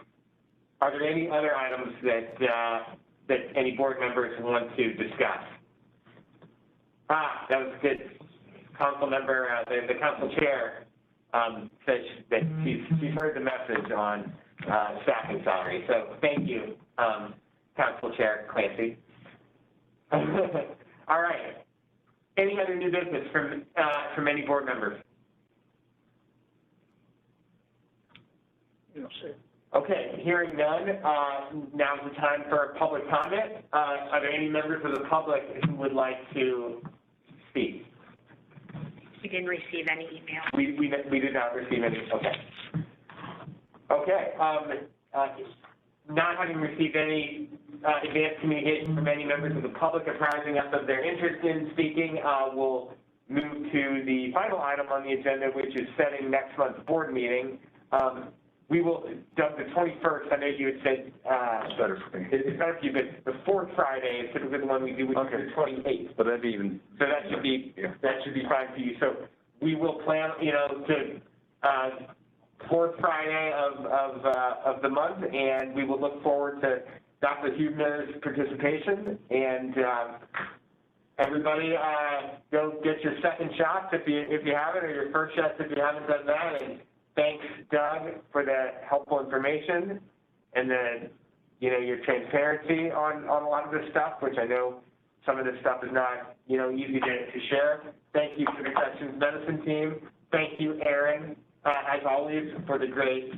there any other items that any board members want to discuss? That was good. Council member, the council chair says that she's heard the message on staffing salary. So thank you, Council Chair Clancy. All right. Any other new business from any board members?
No, sir.
Okay, hearing none, now's the time for public comment. Are there any members of the public who would like to speak?
We didn't receive any email.
We did not receive any. Okay. Okay. Not having received any advanced communication from any members of the public apprising us of their interest in speaking, we'll move to the final item on the agenda, which is setting next month's board meeting. We will, Doug, the 21st, I know you had said.
It's better for me.
It's better for you, but the fourth Friday is typically the one we do, which is the 28th.
But that'd be even.
So that should be, fine for you. So we will plan, to fourth Friday of the month, and we will look forward to Dr. Huebner's participation. And everybody, go get your second shots if you haven't, or your first shots if you haven't done that. And Thanks, Doug, for the helpful information and the, your transparency on a lot of this stuff, which I know some of this stuff is not, easy to share. Thank you to the Corrections Medicine team. Thank you, Aaron, as always, for the great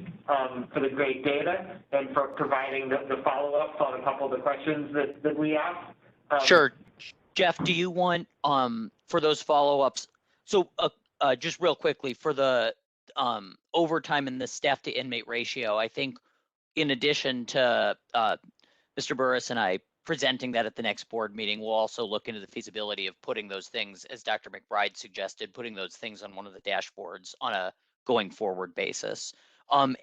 data and for providing the follow-ups on a couple of the questions that we asked.
Sure. Jeff, do you want, for those follow-ups, so just real quickly, for the overtime and the staff to inmate ratio, I think in addition to Mr. Burris and I presenting that at the next board meeting, we'll also look into the feasibility of putting those things, as Dr. McBride suggested, putting those things on one of the dashboards on a going forward basis.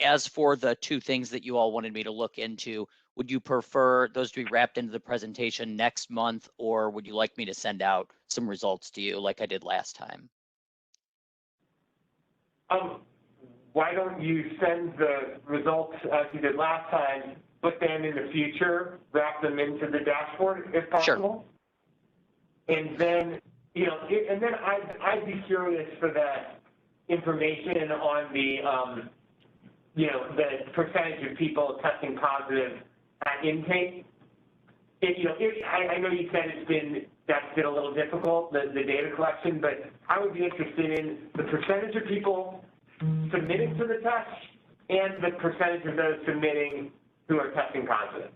As for the two things that you all wanted me to look into, would you prefer those to be wrapped into the presentation next month, or would you like me to send out some results to you like I did last time?
Why don't you send the results as you did last time, but then in the future, wrap them into the dashboard if possible? Sure. And then, I'd be curious for that information on the, the percentage of people testing positive at intake. I know you said that's been a little difficult, the data collection, but I would be interested in the percentage of people submitting to the test and the percentage of those submitting who are testing positive.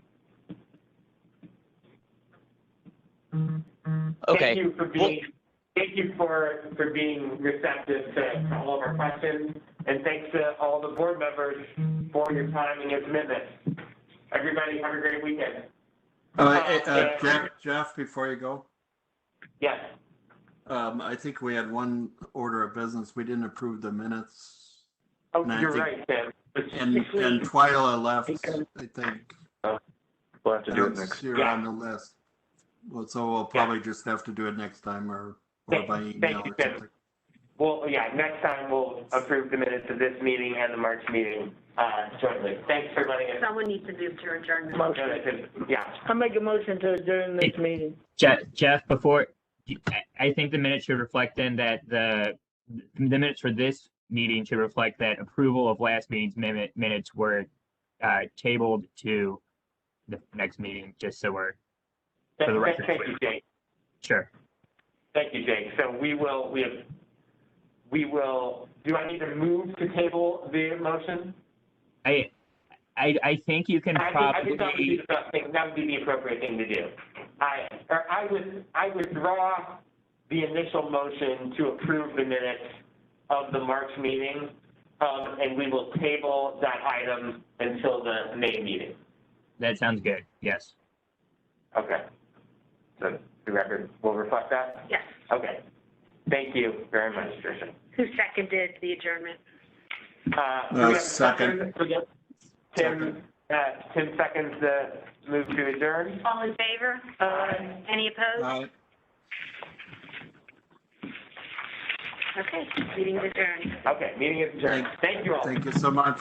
Okay.
Thank you for being receptive to all of our questions, and thanks to all the board members for your time and your commitment. Everybody have a great weekend.
Jeff, before you go.
Yes.
I think we had one order of business. We didn't approve the minutes.
Oh, you're right, Sam.
And Twyla left, I think.
We'll have to do it next.
You're on the list. Well, so we'll probably just have to do it next time or by email or something.
Well, yeah, next time we'll approve the minutes of this meeting and the March meeting shortly. Thanks for letting us.
Someone needs to move to adjourn.
Motion.
Yeah.
I make a motion to adjourn this meeting.
Jeff, before, I think the minutes should reflect then that the minutes for this meeting should reflect that approval of last meeting's minutes were tabled to the next meeting, just so we're for the record.
Thank you, Jake.
Sure.
Thank you, Jake. So we will, do I need to move to table the motion?
I think you can probably.
That would be the appropriate thing to do. I withdraw the initial motion to approve the minutes of the March meeting, and we will table that item until the May meeting.
That sounds good. Yes.
Okay. So the record will reflect that?
Yes.
Okay. Thank you very much, Tricia.
Who seconded the adjournment?
Second.
Tim seconds the move to adjourn.
All in favor? Any opposed?
Aye.
Okay, meeting is adjourned.
Okay, meeting is adjourned. Thank you all.
Thank you so much.